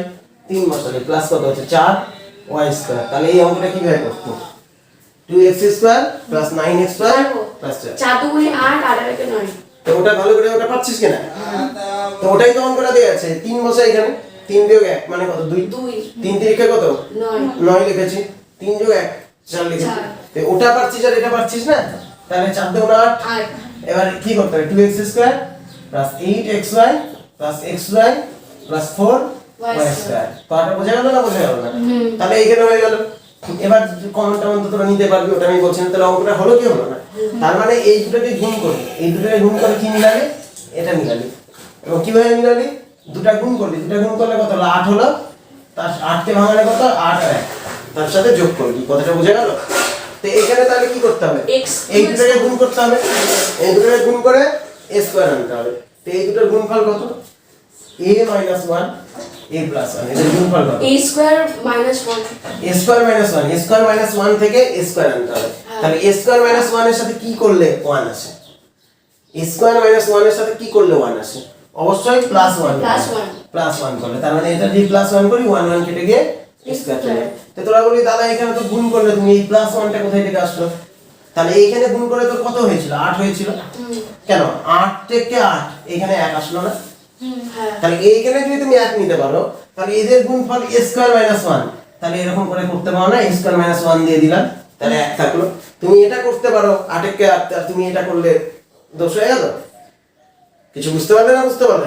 3 বসালে প্লাস কত হচ্ছে 4y স্কয়ার তাহলে এই অঙ্কটা কিভাবে করতে 2x square plus 9x square plus 4 4 দুগুণে 8 8 আর 1 9 তো ওটা ভালো করে ওটা পাচ্ছিস কিনা তো ওটাই তো অঙ্কটা দেয়া আছে 3 বসা এখানে 3 যোগ 1 মানে কত 2 2 3 তিরিকে কত 9 9 লিখেছি 3 যোগ 1 4 লিখেছি তো ওটা পাচ্ছিস আর এটা পাচ্ছিস না তাহলে 4 দুগুণ 8 8 এবার কি করতে হবে 2x square plus 8xy plus xy plus 4y square তো এটা বোঝা গেল না বোঝা গেল না তাহলে এইখানে হয়ে গেল এবার কমনটা অন্তত তোরা নিতে পারবি ওটা আমি বলছি না তাহলে অঙ্কটা হলো কি হলো না তার মানে এই দুটোকে গুণ করে কি মিলালে এটা মিলালি এবং কিভাবে মিলালি দুটো গুণ করলি দুটো গুণ করলে কত হলো 8 হলো তার 8 কে ভাঙালে কত 8 আর 1 তার সাথে যোগ করলি কথাটা বোঝা গেল তো এখানে তাহলে কি করতে হবে x এই দুটোকে গুণ করতে হবে এই দুটোকে গুণ করে a স্কয়ার আনতে হবে তো এই দুটোর গুণফল কত a - 1 a + 1 এর গুণফল কত a square minus 1 a square minus 1 a square minus 1 থেকে a স্কয়ার আনতে হবে তাহলে a স্কয়ার মাইনাস 1 এর সাথে কি করলে 1 আসে a স্কয়ার মাইনাস 1 এর সাথে কি করলে 1 আসে অবশ্যই প্লাস 1 প্লাস 1 করলে তার মানে এটা যদি প্লাস 1 করি 1 1 কেটে গিয়ে স্কয়ার চলে তো তোরা বলি দাদা এখানে তো গুণ করলে তুমি এই প্লাস 1 টা কোথায় থেকে আসলো তাহলে এইখানে গুণ করে তো কত হয়েছিল 8 হয়েছিল কেন 8 থেকে 8 এখানে 1 আসলো না হ্যাঁ তাহলে এইখানে যদি তুমি 1 নিতে পারো তাহলে এদের গুণফল a স্কয়ার মাইনাস 1 তাহলে এরকম করে করতে পারো না a স্কয়ার মাইনাস 1 দিয়ে দিলাম তাহলে 1 থাকলো তুমি এটা করতে পারো 8 কে 8 আর তুমি এটা করলে দোষ হয়ে গেল কিছু বুঝতে পারলে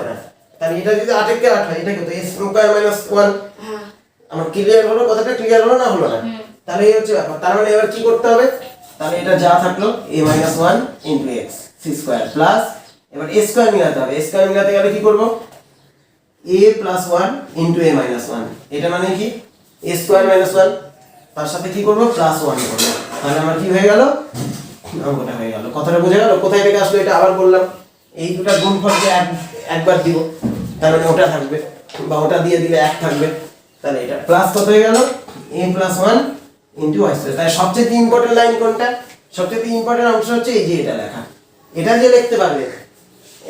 না তাহলে এটা যদি 8 কে 8 হয় এটা কত a স্কয়ার মাইনাস 1 হ্যাঁ আমার ক্লিয়ার হলো কথাটা ক্লিয়ার হলো না হলো না তাহলে এই হচ্ছে ব্যাপার তার মানে এবার কি করতে হবে তাহলে এটা যা থাকলো a - 1 * x c square plus এবার a স্কয়ার মিলাতে হবে a স্কয়ার মিলাতে গেলে কি করব a + 1 * a - 1 এটা মানে কি a স্কয়ার - 1 তার সাথে কি করব +1 করব তাহলে আমার কি হয়ে গেল অঙ্কটা হয়ে গেল কথাটা বোঝা গেল কোথায় থেকে আসলো এটা আবার বললাম এই দুটো গুণফলকে একবার দিব তার মানে ওটা থাকবে বা ওটা দিয়ে দিলে 1 থাকবে তাহলে এটা প্লাস কত হয়ে গেল a + 1 * y স্কয়ার তাই সবচেয়ে ইম্পর্টেন্ট লাইন কোনটা সবচেয়ে ইম্পর্টেন্ট অংশ হচ্ছে এই যে এটা লেখা এটা যে লিখতে পারবে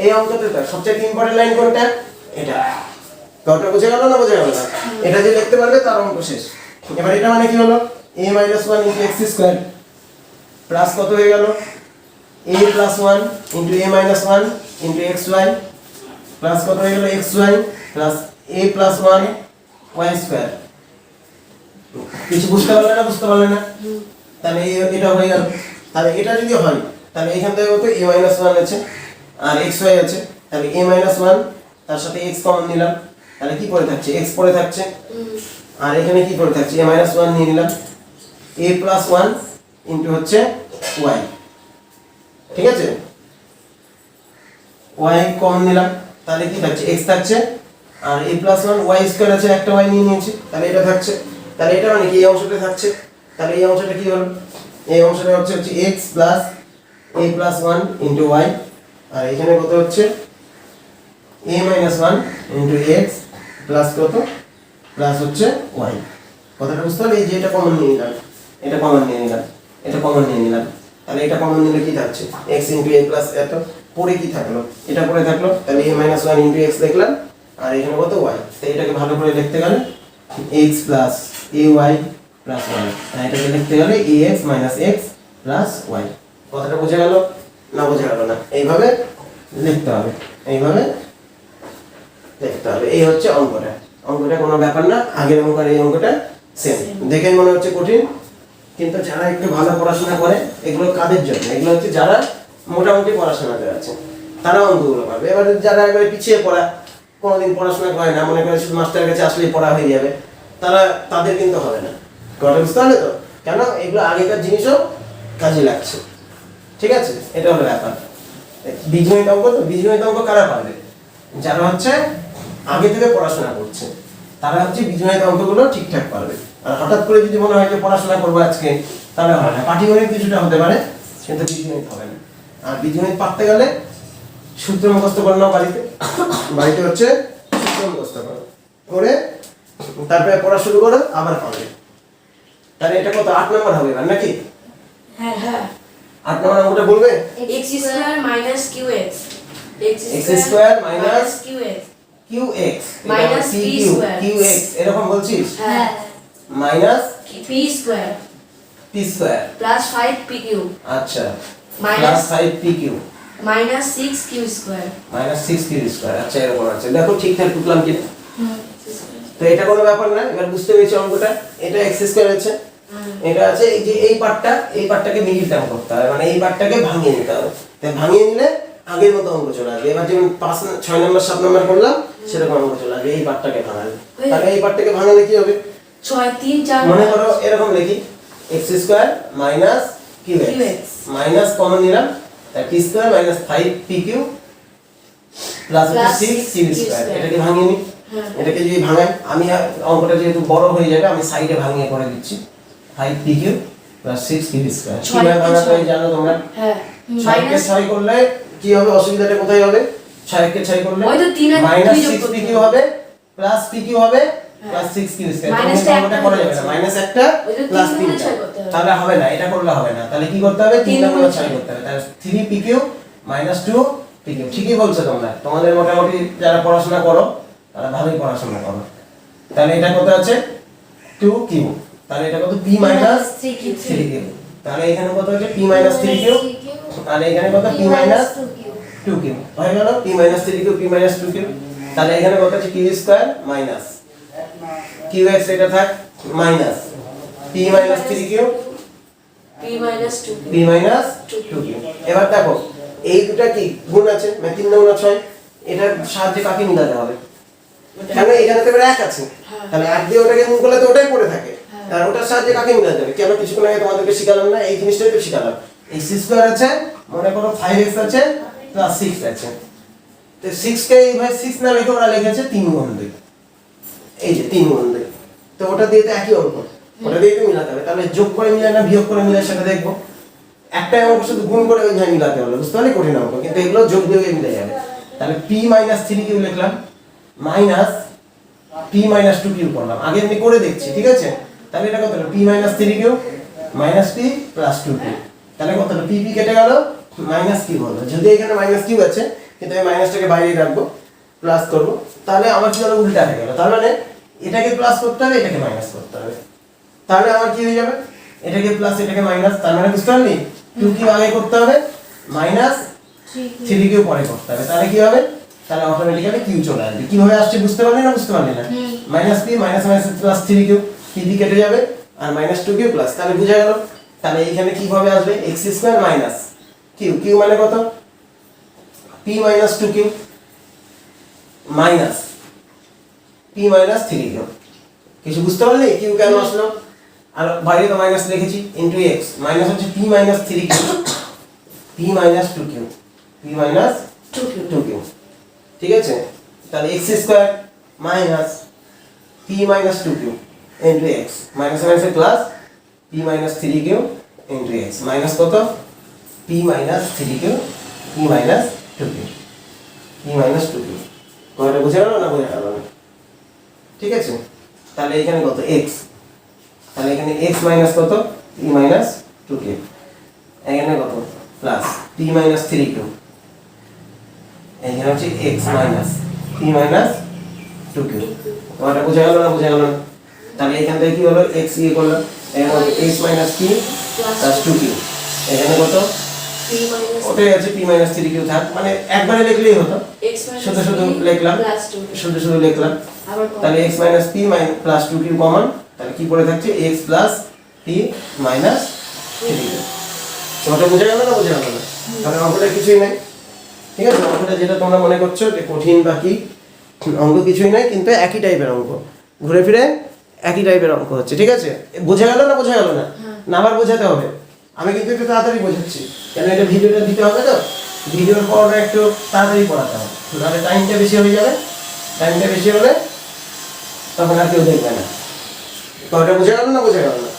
এই অঙ্কটা সবচেয়ে ইম্পর্টেন্ট লাইন কোনটা এটা কতটা বোঝা গেল না বোঝা গেল না এটা যে লিখতে পারবে তার অঙ্ক শেষ এবার এটা মানে কি হলো a - 1 * x স্কয়ার প্লাস কত হয়ে গেল a + 1 * a - 1 * xy প্লাস কত হয়ে গেল xy plus a + 1 y square কিছু বুঝতে পারলে না তাহলে এটা হয়ে গেল তাহলে এটা যদি হয় তাহলে এখান থেকে কত a - 1 আছে আর xy আছে তাহলে a - 1 তার সাথে x কমন নিলাম তাহলে কি পড়ে থাকছে x পড়ে থাকছে আর এখানে কি পড়ে থাকছে a - 1 নিয়ে নিলাম a + 1 ইনটু হচ্ছে y ঠিক আছে y কমন নিলাম তাহলে কি থাকছে x থাকছে আর a + 1 y স্কয়ার আছে একটা y নিয়ে নিয়েছি তাহলে এটা থাকছে তাহলে এটা মানে কি এই অংশটা থাকছে তাহলে এই অংশটা কি হলো এই অংশটা হচ্ছে x + a + 1 * y আর এখানে কত হচ্ছে a - 1 * x প্লাস কত প্লাস হচ্ছে y কথাটা বুঝতে পারলে এই যে এটা কমন নিয়ে নিলাম এটা কমন নিয়ে নিলাম এটা কমন নিয়ে নিলাম তাহলে এটা কমন নিলে কি থাকছে x * a + এত পরে কি থাকলো এটা পরে থাকলো তাহলে a - 1 * x লিখলাম আর এখানে কত y তো এটাকে ভালো করে লিখতে গেলে x + ay + 1 আর এটাকে লিখতে গেলে ax - x + y কথাটা বোঝা গেল না বোঝা গেল না এইভাবে লিখতে হবে এইভাবে লিখতে হবে এই হচ্ছে অঙ্কটা কোনো ব্যাপার না আগের অঙ্ক আর এই অঙ্কটা সেম দেখেই মনে হচ্ছে কঠিন কিন্তু যারা একটু ভালো পড়াশোনা করে এগুলো কাদের জন্য এগুলো হচ্ছে যারা মোটামুটি পড়াশোনাতে আছে তারা অঙ্কগুলো পারবে এবার যারা একবারে পিছিয়ে পড়া কোনোদিন পড়াশোনা করে না মনে করে শুধু মাস্টারের কাছে আসলেই পড়া হয়ে যাবে তাদের কিন্তু হবে না কথা বুঝতে পারলে তো কেন এগুলো আগেকার জিনিসও কাজে লাগছে ঠিক আছে এটা হলো ব্যাপার বীজগণিত অঙ্ক তো, বীজগণিত অঙ্ক কারা পারবে? যারা হচ্ছে আগে থেকে পড়াশোনা করছে তারা হচ্ছে বীজগণিত অঙ্কগুলো ঠিকঠাক পারবে। আর হঠাৎ করে যদি মনে হয় যে পড়াশোনা করবো আজকে, তাহলে হবে না। পাটিগণিত কিছুটা হতে পারে, কিন্তু বীজগণিত হবে না। আর বীজগণিত পারতে গেলে সূত্র মুখস্থ করে নাও বাড়িতে, বাড়িতে হচ্ছে সূত্র মুখস্থ করো, করে তারপরে পড়া শুরু করো, আবার পাবে। তাহলে এটা কত 8 নম্বর হবে এবার নাকি? হ্যাঁ হ্যাঁ 8 নম্বর অঙ্কটা বলবে? x square minus qx x square minus qx qx minus p square qx এরকম বলছিস? হ্যাঁ minus p square p square plus 5pq আচ্ছা Minus- plus 5pq minus 6q square minus 6q square. আচ্ছা এরকম আছে, দেখো ঠিকঠাক টুকলাম কি? তো এটা কোনো ব্যাপার না, এবার বুঝতে পেরেছি অঙ্কটা। এটা x স্কয়ার আছে, এটা আছে এই যে এই পার্টটাকে মিডিল টার্ম করতে হবে, মানে এই পার্টটাকে ভাঙিয়ে নিতে হবে। তাই ভাঙিয়ে নিলে আগের মতো অঙ্ক চলে আসবে। এবার যেমন 5 6 নম্বর 7 নম্বর করলাম সেরকম অঙ্ক চলে আসবে। এই পার্টটাকে ভাঙালে, তাহলে এই পার্টটাকে ভাঙালে কি হবে? 6 3 4 মনে করো এরকম লিখি, x square minus qx minus common নিলাম, তাই p square minus 5pq plus 6q square. এটাকে ভাঙিয়ে নি, এটাকে যদি ভাঙাই, আমি অঙ্কটা যেহেতু বড় হয়ে যাবে আমি সাইডে ভাঙিয়ে করে দিচ্ছি। 5pq plus 6q square. কিভাবে ভাঙাতে হয় জানো তোমরা? হ্যাঁ 6 কে 6 করলে কি হবে? অসুবিধাটা কোথায় হবে? 6 কে 6 করলে ওই তো 3 আর মাইনাস 2 যোগ 6pq হবে প্লাস pq হবে প্লাস 6q স্কয়ার। মাইনাসটা তোমরা করা যাবে না, মাইনাস একটা ওই তো প্লাস 3 3টা, করতে হবে। তাহলে হবে না, এটা করলে হবে না। তাহলে কি করতে হবে? 3 তিন গুণ গুণ 6 করতে হবে। তাহলে 3pq মাইনাস 2pq। ঠিকই বলছো তোমরা, তোমাদের মোটামুটি যারা পড়াশোনা করো তারা ভালোই পড়াশোনা করো। তাহলে এটা কত আছে? 2q। তাহলে এটা কত? p minus 3q। তাহলে এখানে কত হচ্ছে? p minus 3q। তাহলে এখানে কত? p মাইনাস 2q হয়ে গেল। p minus 3q, p minus 2q। তাহলে এখানে কত আছে? q স্কয়ার মাইনাস qx, এটা থাক minus p minus 3q p minus 2q p minus 2q। এবার দেখো এই দুটো কি গুণ আছে, মানে 3 গুণ 6, এটার সাহায্যে কাকে মিলাতে হবে? কেন এখানে তো এবার 1 আছে, তাহলে 1 দিয়ে ওটাকে গুণ করলে তো ওটাই পড়ে থাকে। তাহলে ওটার সাহায্যে কাকে মিলাতে হবে? কেন কিছুক্ষণ আগে তোমাদেরকে শিখালাম না? এই জিনিসটাই তো শিখালাম। x স্কয়ার আছে, মনে করো 5x আছে প্লাস 6 আছে। তো 6 কে এইভাবে 6 না লিখে ওরা লিখেছে 3 গুণ 2। এই যে 3 গুণ 2, তো ওটা দিয়ে তো একই অঙ্ক, ওটা দিয়ে তো মিলাতে হবে। তাহলে যোগ করে মিলায় না বিয়োগ করে মিলায় সেটা দেখবো। একটা অঙ্ক শুধু গুণ করে ওইভাবে মিলাতে হলো, বুঝতে পারলে? কঠিন অঙ্ক, কিন্তু এগুলো যোগ বিয়োগে মিলে যাবে। তাহলে p মাইনাস 3q লিখলাম মাইনাস p মাইনাস 2q করলাম, আগে আমি করে দেখছি, ঠিক আছে? তাহলে এটা কত হলো? p minus 3q minus p plus 2q। তাহলে কত হলো? p কেটে গেল, মাইনাস q হলো। যদি এখানে মাইনাস q আছে, কিন্তু আমি মাইনাসটাকে বাইরে রাখবো, প্লাস করব, তাহলে আমার কি হলো? উল্টা হয়ে গেল। তার মানে এটাকে প্লাস করতে হবে, এটাকে মাইনাস করতে হবে। তাহলে আমার কি হয়ে যাবে? এটাকে প্লাস এটাকে মাইনাস, তার মানে বুঝতে পারলি? 2q আগে করতে হবে, মাইনাস 3q পরে করতে হবে। তাহলে কি হবে? তাহলে অটোমেটিক্যালি q চলে আসবে। কিভাবে আসছে বুঝতে পারলি না? বুঝতে পারলি না? Minus p minus minus plus 3q, p কেটে যাবে আর মাইনাস 2q প্লাস, তাহলে বুঝা গেল। তাহলে এখানে কিভাবে আসবে? x square minus q, q মানে কত? p minus 2q minus p minus 3q। কিছু বুঝতে পারলি q কেন আসলো? আর বাইরে তো মাইনাস লিখেছি ইনটু x, মাইনাস হচ্ছে p minus 3q, p minus 2q, p minus 2q, ঠিক আছে? তাহলে x square minus p minus 2q into x, minus minus plus p minus 3q into x, minus কত? p minus 3q, p minus 2q, p minus 2q। কয়টা বুঝে গেল না? বুঝে গেল না? ঠিক আছে? তাহলে এখানে কত? x, তাহলে এখানে x মাইনাস কত? p মাইনাস 2q, এখানে কত? প্লাস p মাইনাস 3q, এখানে হচ্ছে x minus p minus 2q। কয়টা বুঝে গেল না? বুঝে গেল না? তাহলে এখান থেকে কি হলো? x ইয়ে করলাম, এখানে x minus p plus 2q, এখানে কত? p মাইনাস ওটাই আছে p মাইনাস 3q থাক, মানে একবারে লিখলেই হতো, x মাইনাস শুধু শুধু লিখলাম, প্লাস 2 শুধু শুধু লিখলাম। আবার তাহলে x minus p plus 2q common, তাহলে কি পড়ে থাকছে? x plus p minus 3q। ওটা বুঝে গেল না? বুঝে গেল না? তাহলে অঙ্কটা কিছুই নাই, ঠিক আছে? অঙ্কটা যেটা তোমরা মনে করছো যে কঠিন বা কি, অঙ্ক কিছুই নাই, কিন্তু একই টাইপের অঙ্ক, ঘুরে ফিরে একই টাইপের অঙ্ক হচ্ছে, ঠিক আছে? বুঝে গেল না? বুঝে গেল না? না আবার বোঝাতে হবে, আমি কিন্তু একটু তাড়াতাড়ি বোঝাচ্ছি, কেন এটা ভিডিওটা দিতে হবে তো, ভিডিওর পড়াটা একটু তাড়াতাড়ি পড়াতে হবে, তাহলে টাইমটা বেশি হয়ে যাবে। টাইমটা বেশি হলে তখন আর কেউ দেখবে না। কথাটা বোঝা গেল না? বোঝা গেল না?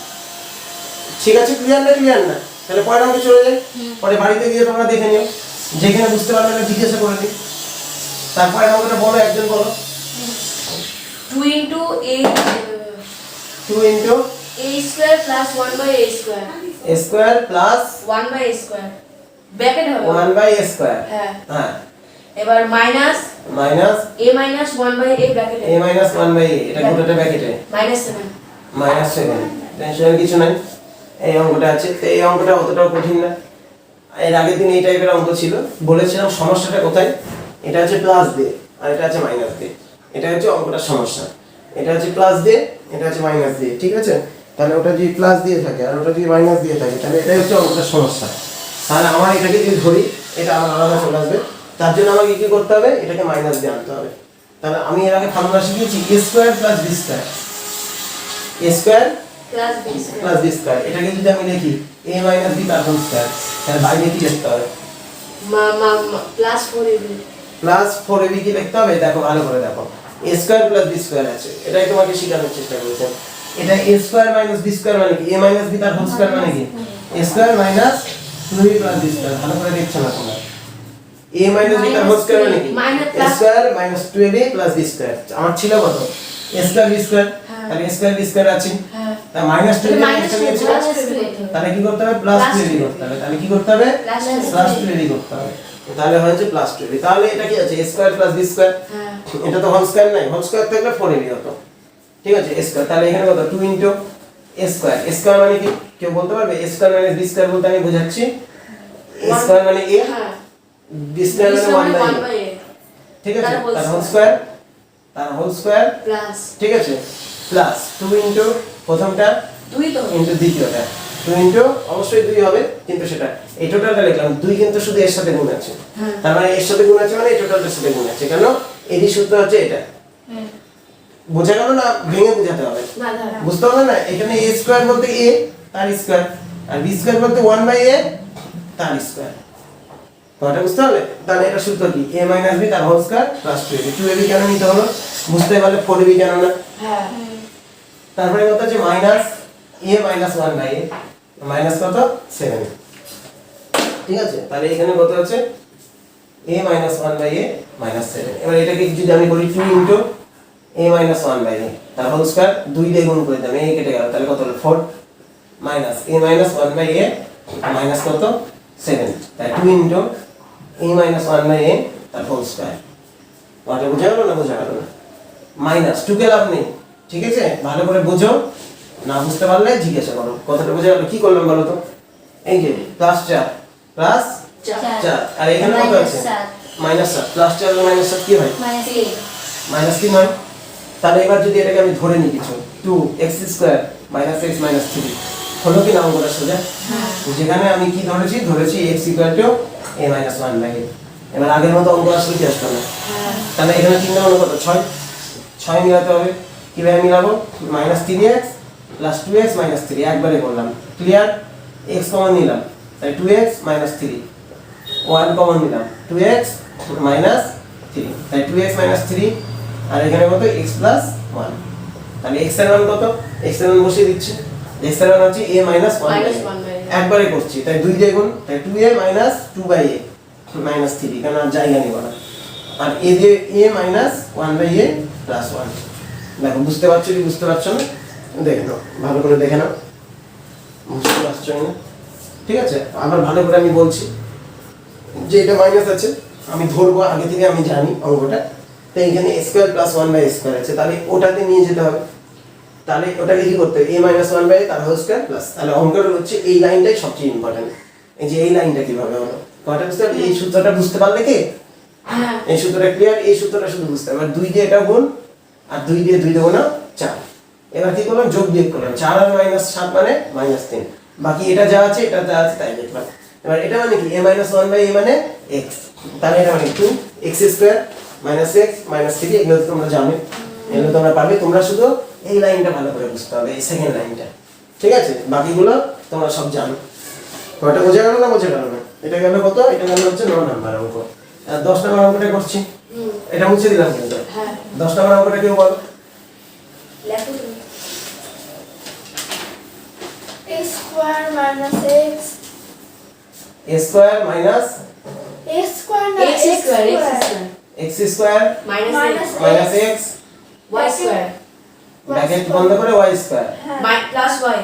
ঠিক আছে, ক্লিয়ার না? ক্লিয়ার না? তাহলে পরের অঙ্কে চলে যাই। পরে বাড়িতে গিয়ে তোমরা দেখে নিও, যেখানে বুঝতে পারবে না জিজ্ঞাসা করে নিই। তারপরে অঙ্কটা বলো, একজন বলো। 2 into a 2 into a square plus 1 by a square a square plus 1 by a square bracket হবে 1 by a square। হ্যাঁ হ্যাঁ, এবার minus minus a minus 1 by a ব্র্যাকেটে a minus 1 by a, এটা গোটাটা ব্র্যাকেটে -7 -7। টেনশনের কিছু নাই, এই অঙ্কটা আছে। তো এই অঙ্কটা অতটাও কঠিন না। এর আগের দিন এই টাইপের অঙ্ক ছিল, বলেছিলাম সমস্যাটা কোথায়। এটা হচ্ছে প্লাস দিয়ে আর এটা আছে মাইনাস দিয়ে, এটা হচ্ছে অঙ্কটার সমস্যা। এটা হচ্ছে প্লাস দিয়ে, এটা হচ্ছে মাইনাস দিয়ে, ঠিক আছে? তাহলে ওটা যদি প্লাস দিয়ে থাকে আর ওটা যদি মাইনাস দিয়ে থাকে, তাহলে এটাই হচ্ছে অঙ্কটার সমস্যা। তাহলে আমার এটাকে যদি ধরি, এটা আমার আলাদা চলে আসবে। তার জন্য আমাকে কি করতে হবে? এটাকে মাইনাস দিয়ে আনতে হবে। তাহলে আমি এর আগে ফর্মুলা শিখিয়েছি a square plus b square, a square plus b square plus b square. এটাকে যদি আমি লিখি a মাইনাস b তার হোল স্কয়ার, তাহলে বাইরে কি লিখতে হবে? প্লাস 4ab প্লাস 4ab কি লিখতে হবে? দেখো ভালো করে দেখো, a square plus b square আছে, এটাই তোমাকে শেখানোর চেষ্টা করেছেন। এটা a square minus b square মানে কি? a মাইনাস b তার হোল স্কয়ার মানে কি? a square minus 2ab plus b square. ভালো করে দেখছো না তোমরা? a মাইনাস b তার হোল স্কয়ার মানে কি? a square minus 2ab plus b square. আমার ছিল কত? a square b square. তাহলে a স্কয়ার b স্কয়ার আছে, হ্যাঁ তাহলে মাইনাস 2ab -2 তাহলে কি করতে হবে? প্লাস 2ab করতে হবে। তাহলে কি করতে হবে? প্লাস 2ab করতে হবে। তাহলে হয়েছে প্লাস 2ab। তাহলে এটা কি আছে? a square plus b square. হ্যাঁ এটা তো হোল স্কয়ার নাই, হোল স্কয়ার থাকলে 4ab হতো, ঠিক আছে? a square. তাহলে এখানে কত? 2 into a square. a square মানে কি কেউ বলতে পারবে? a square minus b square বলতে আমি বোঝাচ্ছি a স্কয়ার মানে a, হ্যাঁ b স্কয়ার মানে 1 বাই a, ঠিক আছে? তার হোল স্কয়ার, তার হোল স্কয়ার, প্লাস ঠিক আছে? প্লাস 2 ইনটু প্রথমটা 2 তো ইনটু দ্বিতীয়টা, 2 ইনটু অবশ্যই 2 হবে, কিন্তু সেটা এই টোটালটা লিখলাম 2 কিন্তু শুধু এর সাথে গুণ আছে। হ্যাঁ তার মানে এর সাথে গুণ আছে মানে এই টোটালটার সাথে গুণ আছে। কেন? এরই সূত্র হচ্ছে এটা। হ্যাঁ বোঝা গেল না? ভেঙে বোঝাতে হবে, না না বুঝতে পারলে না? এখানে a স্কয়ার বলতে a তার স্কয়ার, আর b স্কয়ার বলতে 1 বাই a তার স্কয়ার। কথাটা বুঝতে পারলে? তাহলে এটা সূত্র কি? a মাইনাস b তার whole square plus 2ab। 2ab কেন নিতে হলো? বুঝতে পারলে 4ab কেন না? হ্যাঁ তারপরে কত আছে? Minus a minus 1 by a, minus কত? 7, ঠিক আছে? তাহলে এখানে কত আছে? a minus 1 by a minus 7। এবার এটাকে যদি আমি করি 2 into a minus 1 by a তার হোল স্কয়ার, 2 দিয়ে গুণ করে দিলাম, a কেটে গেল, তাহলে কত হলো? 4 minus a minus 1 by a minus কত? 7। তাই 2 into a minus 1 by a তার হোল স্কয়ার। কথাটা বোঝা গেল না? বোঝা গেল না? মাইনাস 2 কে লাভ নেই, ঠিক আছে? ভালো করে বোঝো, না বুঝতে পারলে জিজ্ঞাসা করো। কথাটা বোঝা গেল? কি করলাম বলো তো? এই যে প্লাস 4 প্লাস 4, আর এখানে কত আছে? মাইনাস 7। প্লাস 4 আর মাইনাস 7 কি হয়? মাইনাস 3 হয়। তাহলে এবার যদি এটাকে আমি ধরে নিই কিছু, 2x square minus x minus 3, হলো কি না অঙ্কটা সোজা? যেখানে আমি কি ধরেছি? ধরেছি x equal to a minus 1 by a। এবার আগের মতো অঙ্ক আসলে কি আসবে না? তাহলে এখানে 3 নাম্বার কত? 6 মিলাতে হবে। কিভাবে মিলাবো? Minus 3x plus 2x minus 3 একবারে করলাম, ক্লিয়ার? x কমন নিলাম, তাই 2x মাইনাস 3, 1 কমন নিলাম, 2x মাইনাস 3, তাই 2x মাইনাস 3, আর এখানে কত? x plus 1। তাহলে x এর মান কত? x এর মান বসিয়ে দিচ্ছি। x এর মান হচ্ছে a মাইনাস 1 বাই a, একবারে করছি, তাই 2 দিয়ে গুণ, তাই 2a minus 2 by a minus 3, কারণ আর জায়গা নিব না। আর a দিয়ে a minus 1 by a plus 1। দেখো বুঝতে পারছো কি বুঝতে পারছো না? দেখে নাও, ভালো করে দেখে নাও, বুঝতে পারছো না? ঠিক আছে? আবার ভালো করে আমি বলছি যে এটা মাইনাস আছে, আমি ধরবো, আগে থেকে আমি জানি অঙ্কটা। তো এখানে a square plus 1 by a square আছে, তাহলে ওটাতে নিয়ে যেতে হবে। তাহলে ওটাকে কি করতে হবে? a মাইনাস 1 বাই a তার হোল স্কয়ার প্লাস, তাহলে অঙ্কটা হচ্ছে এই লাইনটাই সবচেয়ে ইম্পর্টেন্ট। এই যে এই লাইনটা কিভাবে হলো, কথাটা বুঝতে পারলে? এই সূত্রটা বুঝতে পারলে কি? হ্যাঁ এই সূত্রটা ক্লিয়ার? এই সূত্রটা শুধু বুঝতে হবে। আর 2 দিয়ে এটা গুণ, আর 2 দিয়ে 2 দেবো না 4। এবার কি করলাম? যোগ বিয়োগ করলাম, 4 আর মাইনাস 7 মানে মাইনাস 3। বাকি এটা যা আছে এটা যা আছে তাই লিখলাম। এবার এটা মানে কি? a মাইনাস 1 বাই a মানে x, তাহলে এটা মানে 2x square minus x minus 3। এগুলো তো তোমরা জানো, এগুলো তোমরা পারবে। তোমরা শুধু এই লাইনটা ভালো করে বুঝতে হবে, এই সেকেন্ড লাইনটা, ঠিক আছে? বাকিগুলো তোমরা সব জানো। কয়টা বোঝা গেল না? বোঝা গেল না? এটা গেল কত? এটা গেল হচ্ছে 9 নাম্বার অঙ্ক। আর 10 নাম্বার অঙ্কটা করছি। এটা মুছে দিলাম কিন্তু। হ্যাঁ 10 নাম্বার অঙ্কটা কেউ বলো? লেখো তুমি x square minus x a square minus x square না x square x square minus minus x y square bracket বন্ধ করে y square plus y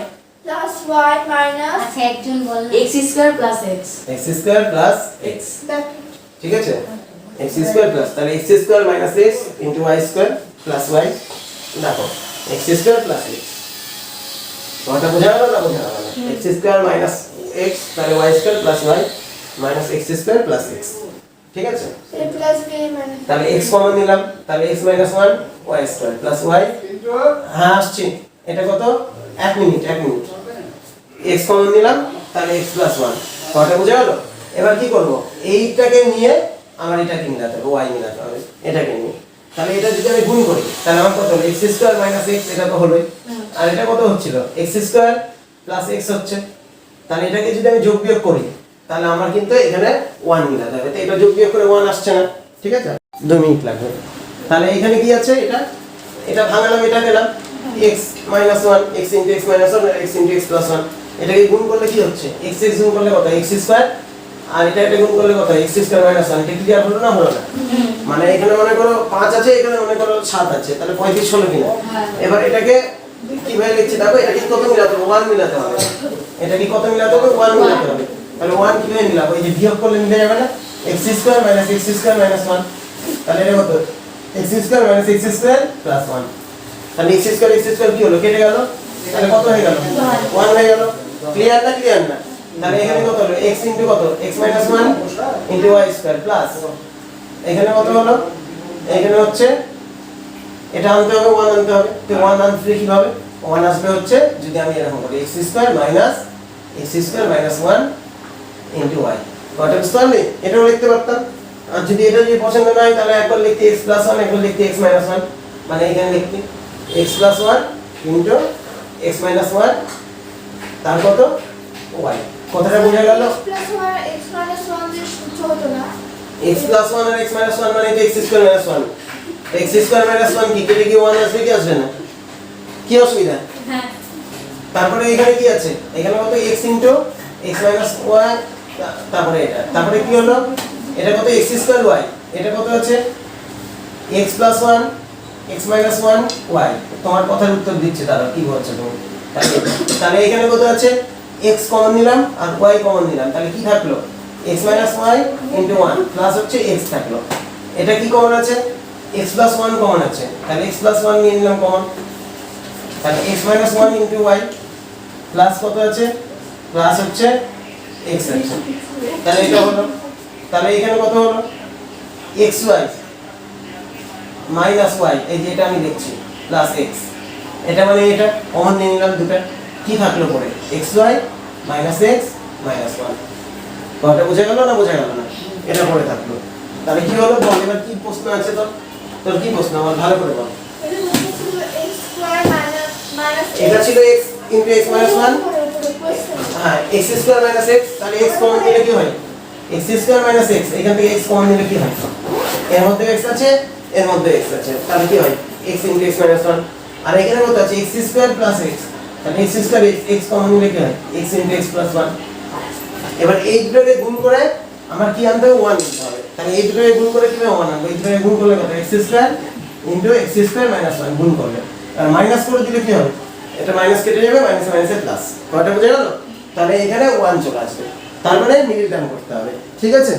plus y minus আচ্ছা একজন বল না। x square plus x x square plus x bracket ঠিক আছে x square plus তাহলে x square minus x into y square plus y দেখো x square plus x তোমারটা বোঝা গেল না বোঝা গেল না x square minus x তাহলে y square plus y minus x square plus x ঠিক আছে a plus b minus তাহলে x কমন নিলাম তাহলে x minus 1 y square plus y হ্যাঁ আসছে এটা কত 1 মিনিট x কমন নিলাম তাহলে x plus 1 কয়টা বোঝা গেল এবার কি করব এইটাকে নিয়ে আমার এটাকে মিলাতে হবে y মিলাতে হবে এটাকে নিয়ে তাহলে এটা যদি আমি গুণ করি তাহলে আমার কত হলো x স্কয়ার মাইনাস x এটা তো হলোই আর এটা কত হচ্ছিল x স্কয়ার প্লাস x হচ্ছে তাহলে এটাকে যদি আমি যোগ বিয়োগ করি তাহলে আমার কিন্তু এখানে 1 মিলাতে হবে তো এটা যোগ বিয়োগ করে 1 আসছে না ঠিক আছে 2 মিনিট লাগবে তাহলে এখানে কি আছে এটা ভাঙালাম এটা পেলাম x - 1 x * x - 1 আর x * x + 1 এটাকে গুণ করলে কি হচ্ছে x গুণ করলে কত x স্কয়ার আর এটা গুণ করলে কত x স্কয়ার - 1 এটা ক্লিয়ার হলো না হলো না মানে এখানে মনে করো 5 আছে এখানে মনে করো 7 আছে তাহলে 35 হলো কিনা এবার এটাকে কিভাবে লিখছি দেখো এটাকে কত মিলাতে হবে 1 মিলাতে হবে এটা কি কত মিলাতে হবে 1 মিলাতে হবে তাহলে 1 কিভাবে মিলাবো এই যে বিয়োগ করলে মিলে যাবে না x স্কয়ার - x স্কয়ার - 1 তাহলে এটা কত x স্কয়ার - x স্কয়ার + 1 তাহলে x স্কয়ার কি হলো কেটে গেল তাহলে কত হয়ে গেল 1 হয়ে গেল ক্লিয়ার না তাহলে এখানে কত হলো x * কত x - 1 * y স্কয়ার প্লাস এখানে কত হলো এখানে হচ্ছে এটা আনতে হবে 1 আনতে হবে তো 1 আনতে কি হবে 1 আসবে হচ্ছে যদি আমি এরকম করি x square - x square - 1 * y কত স্কয়ার নেই এটাও লিখতে পারতাম আর যদি এটা যদি পছন্দ না হয় তাহলে একবার লিখতে x + 1 একবার লিখতে x - 1 মানে এখানে লিখতে x + 1 * x - 1 তার কত y কথাটা বোঝা গেল plus y x minus 1 দিয়ে সূত্র হতো না x + 1 আর x - 1 মানে এটা x স্কয়ার - 1 x স্কয়ার - 1 কি কেটে কি 1 আসবে কি আসবে না কি অসুবিধা হ্যাঁ তারপরে এখানে কি আছে এখানে কত x * x - 1 তারপরে এটা তারপরে কি হলো এটা কত x স্কয়ার y এটা কত আছে x + 1 x - 1 y তোমার কথার উত্তর দিচ্ছে দাদা কি বলছো তুমি তাহলে এখানে কত আছে x কমন নিলাম আর y কমন নিলাম তাহলে কি থাকলো x - y * 1 প্লাস হচ্ছে x থাকলো এটা কি কমন আছে x + 1 কমন আছে তাহলে x + 1 নিয়ে নিলাম কমন তাহলে x - 1 * y প্লাস কত আছে প্লাস হচ্ছে x আছে তাহলে এটা হলো তাহলে এখানে কত হলো xy - y এই যে এটা আমি লিখছি প্লাস x এটা মানে এটা কমন নিয়ে নিলাম দুটো কি থাকলো পরে xy - x - 1 কথাটা বোঝা গেল না বোঝা গেল না এটা পরে থাকলো তাহলে কি হলো বল এবার কি প্রশ্ন আছে তোর কি প্রশ্ন আমার ভালো করে বল এটা হচ্ছে ছিল x square minus এটা ছিল x * x - 1 হ্যাঁ x স্কয়ার - x তাহলে x কমন নিলে কি হয় x স্কয়ার - x এখান থেকে x কমন নিলে কি হয় এর মধ্যে x আছে এর মধ্যে x আছে তাহলে কি হয় x * x - 1 আর এখানে কত আছে x স্কয়ার + x তাহলে x স্কয়ার x কমন নিলে কি হয় x * x + 1 এবার এই দুটোকে গুণ করে আমার কি আনতে হবে 1 নিতে হবে তাহলে এই দুটোকে গুণ করে কিভাবে 1 আনবো এই দুটোকে গুণ করলে কত x স্কয়ার * x স্কয়ার - 1 গুণ করলে আর মাইনাস করে দিলে কি হবে এটা মাইনাস কেটে যাবে মাইনাসে মাইনাসে প্লাস কয়টা বোঝা গেল তাহলে এখানে 1 চলে আসবে তার মানে মিডল টার্ম করতে হবে ঠিক আছে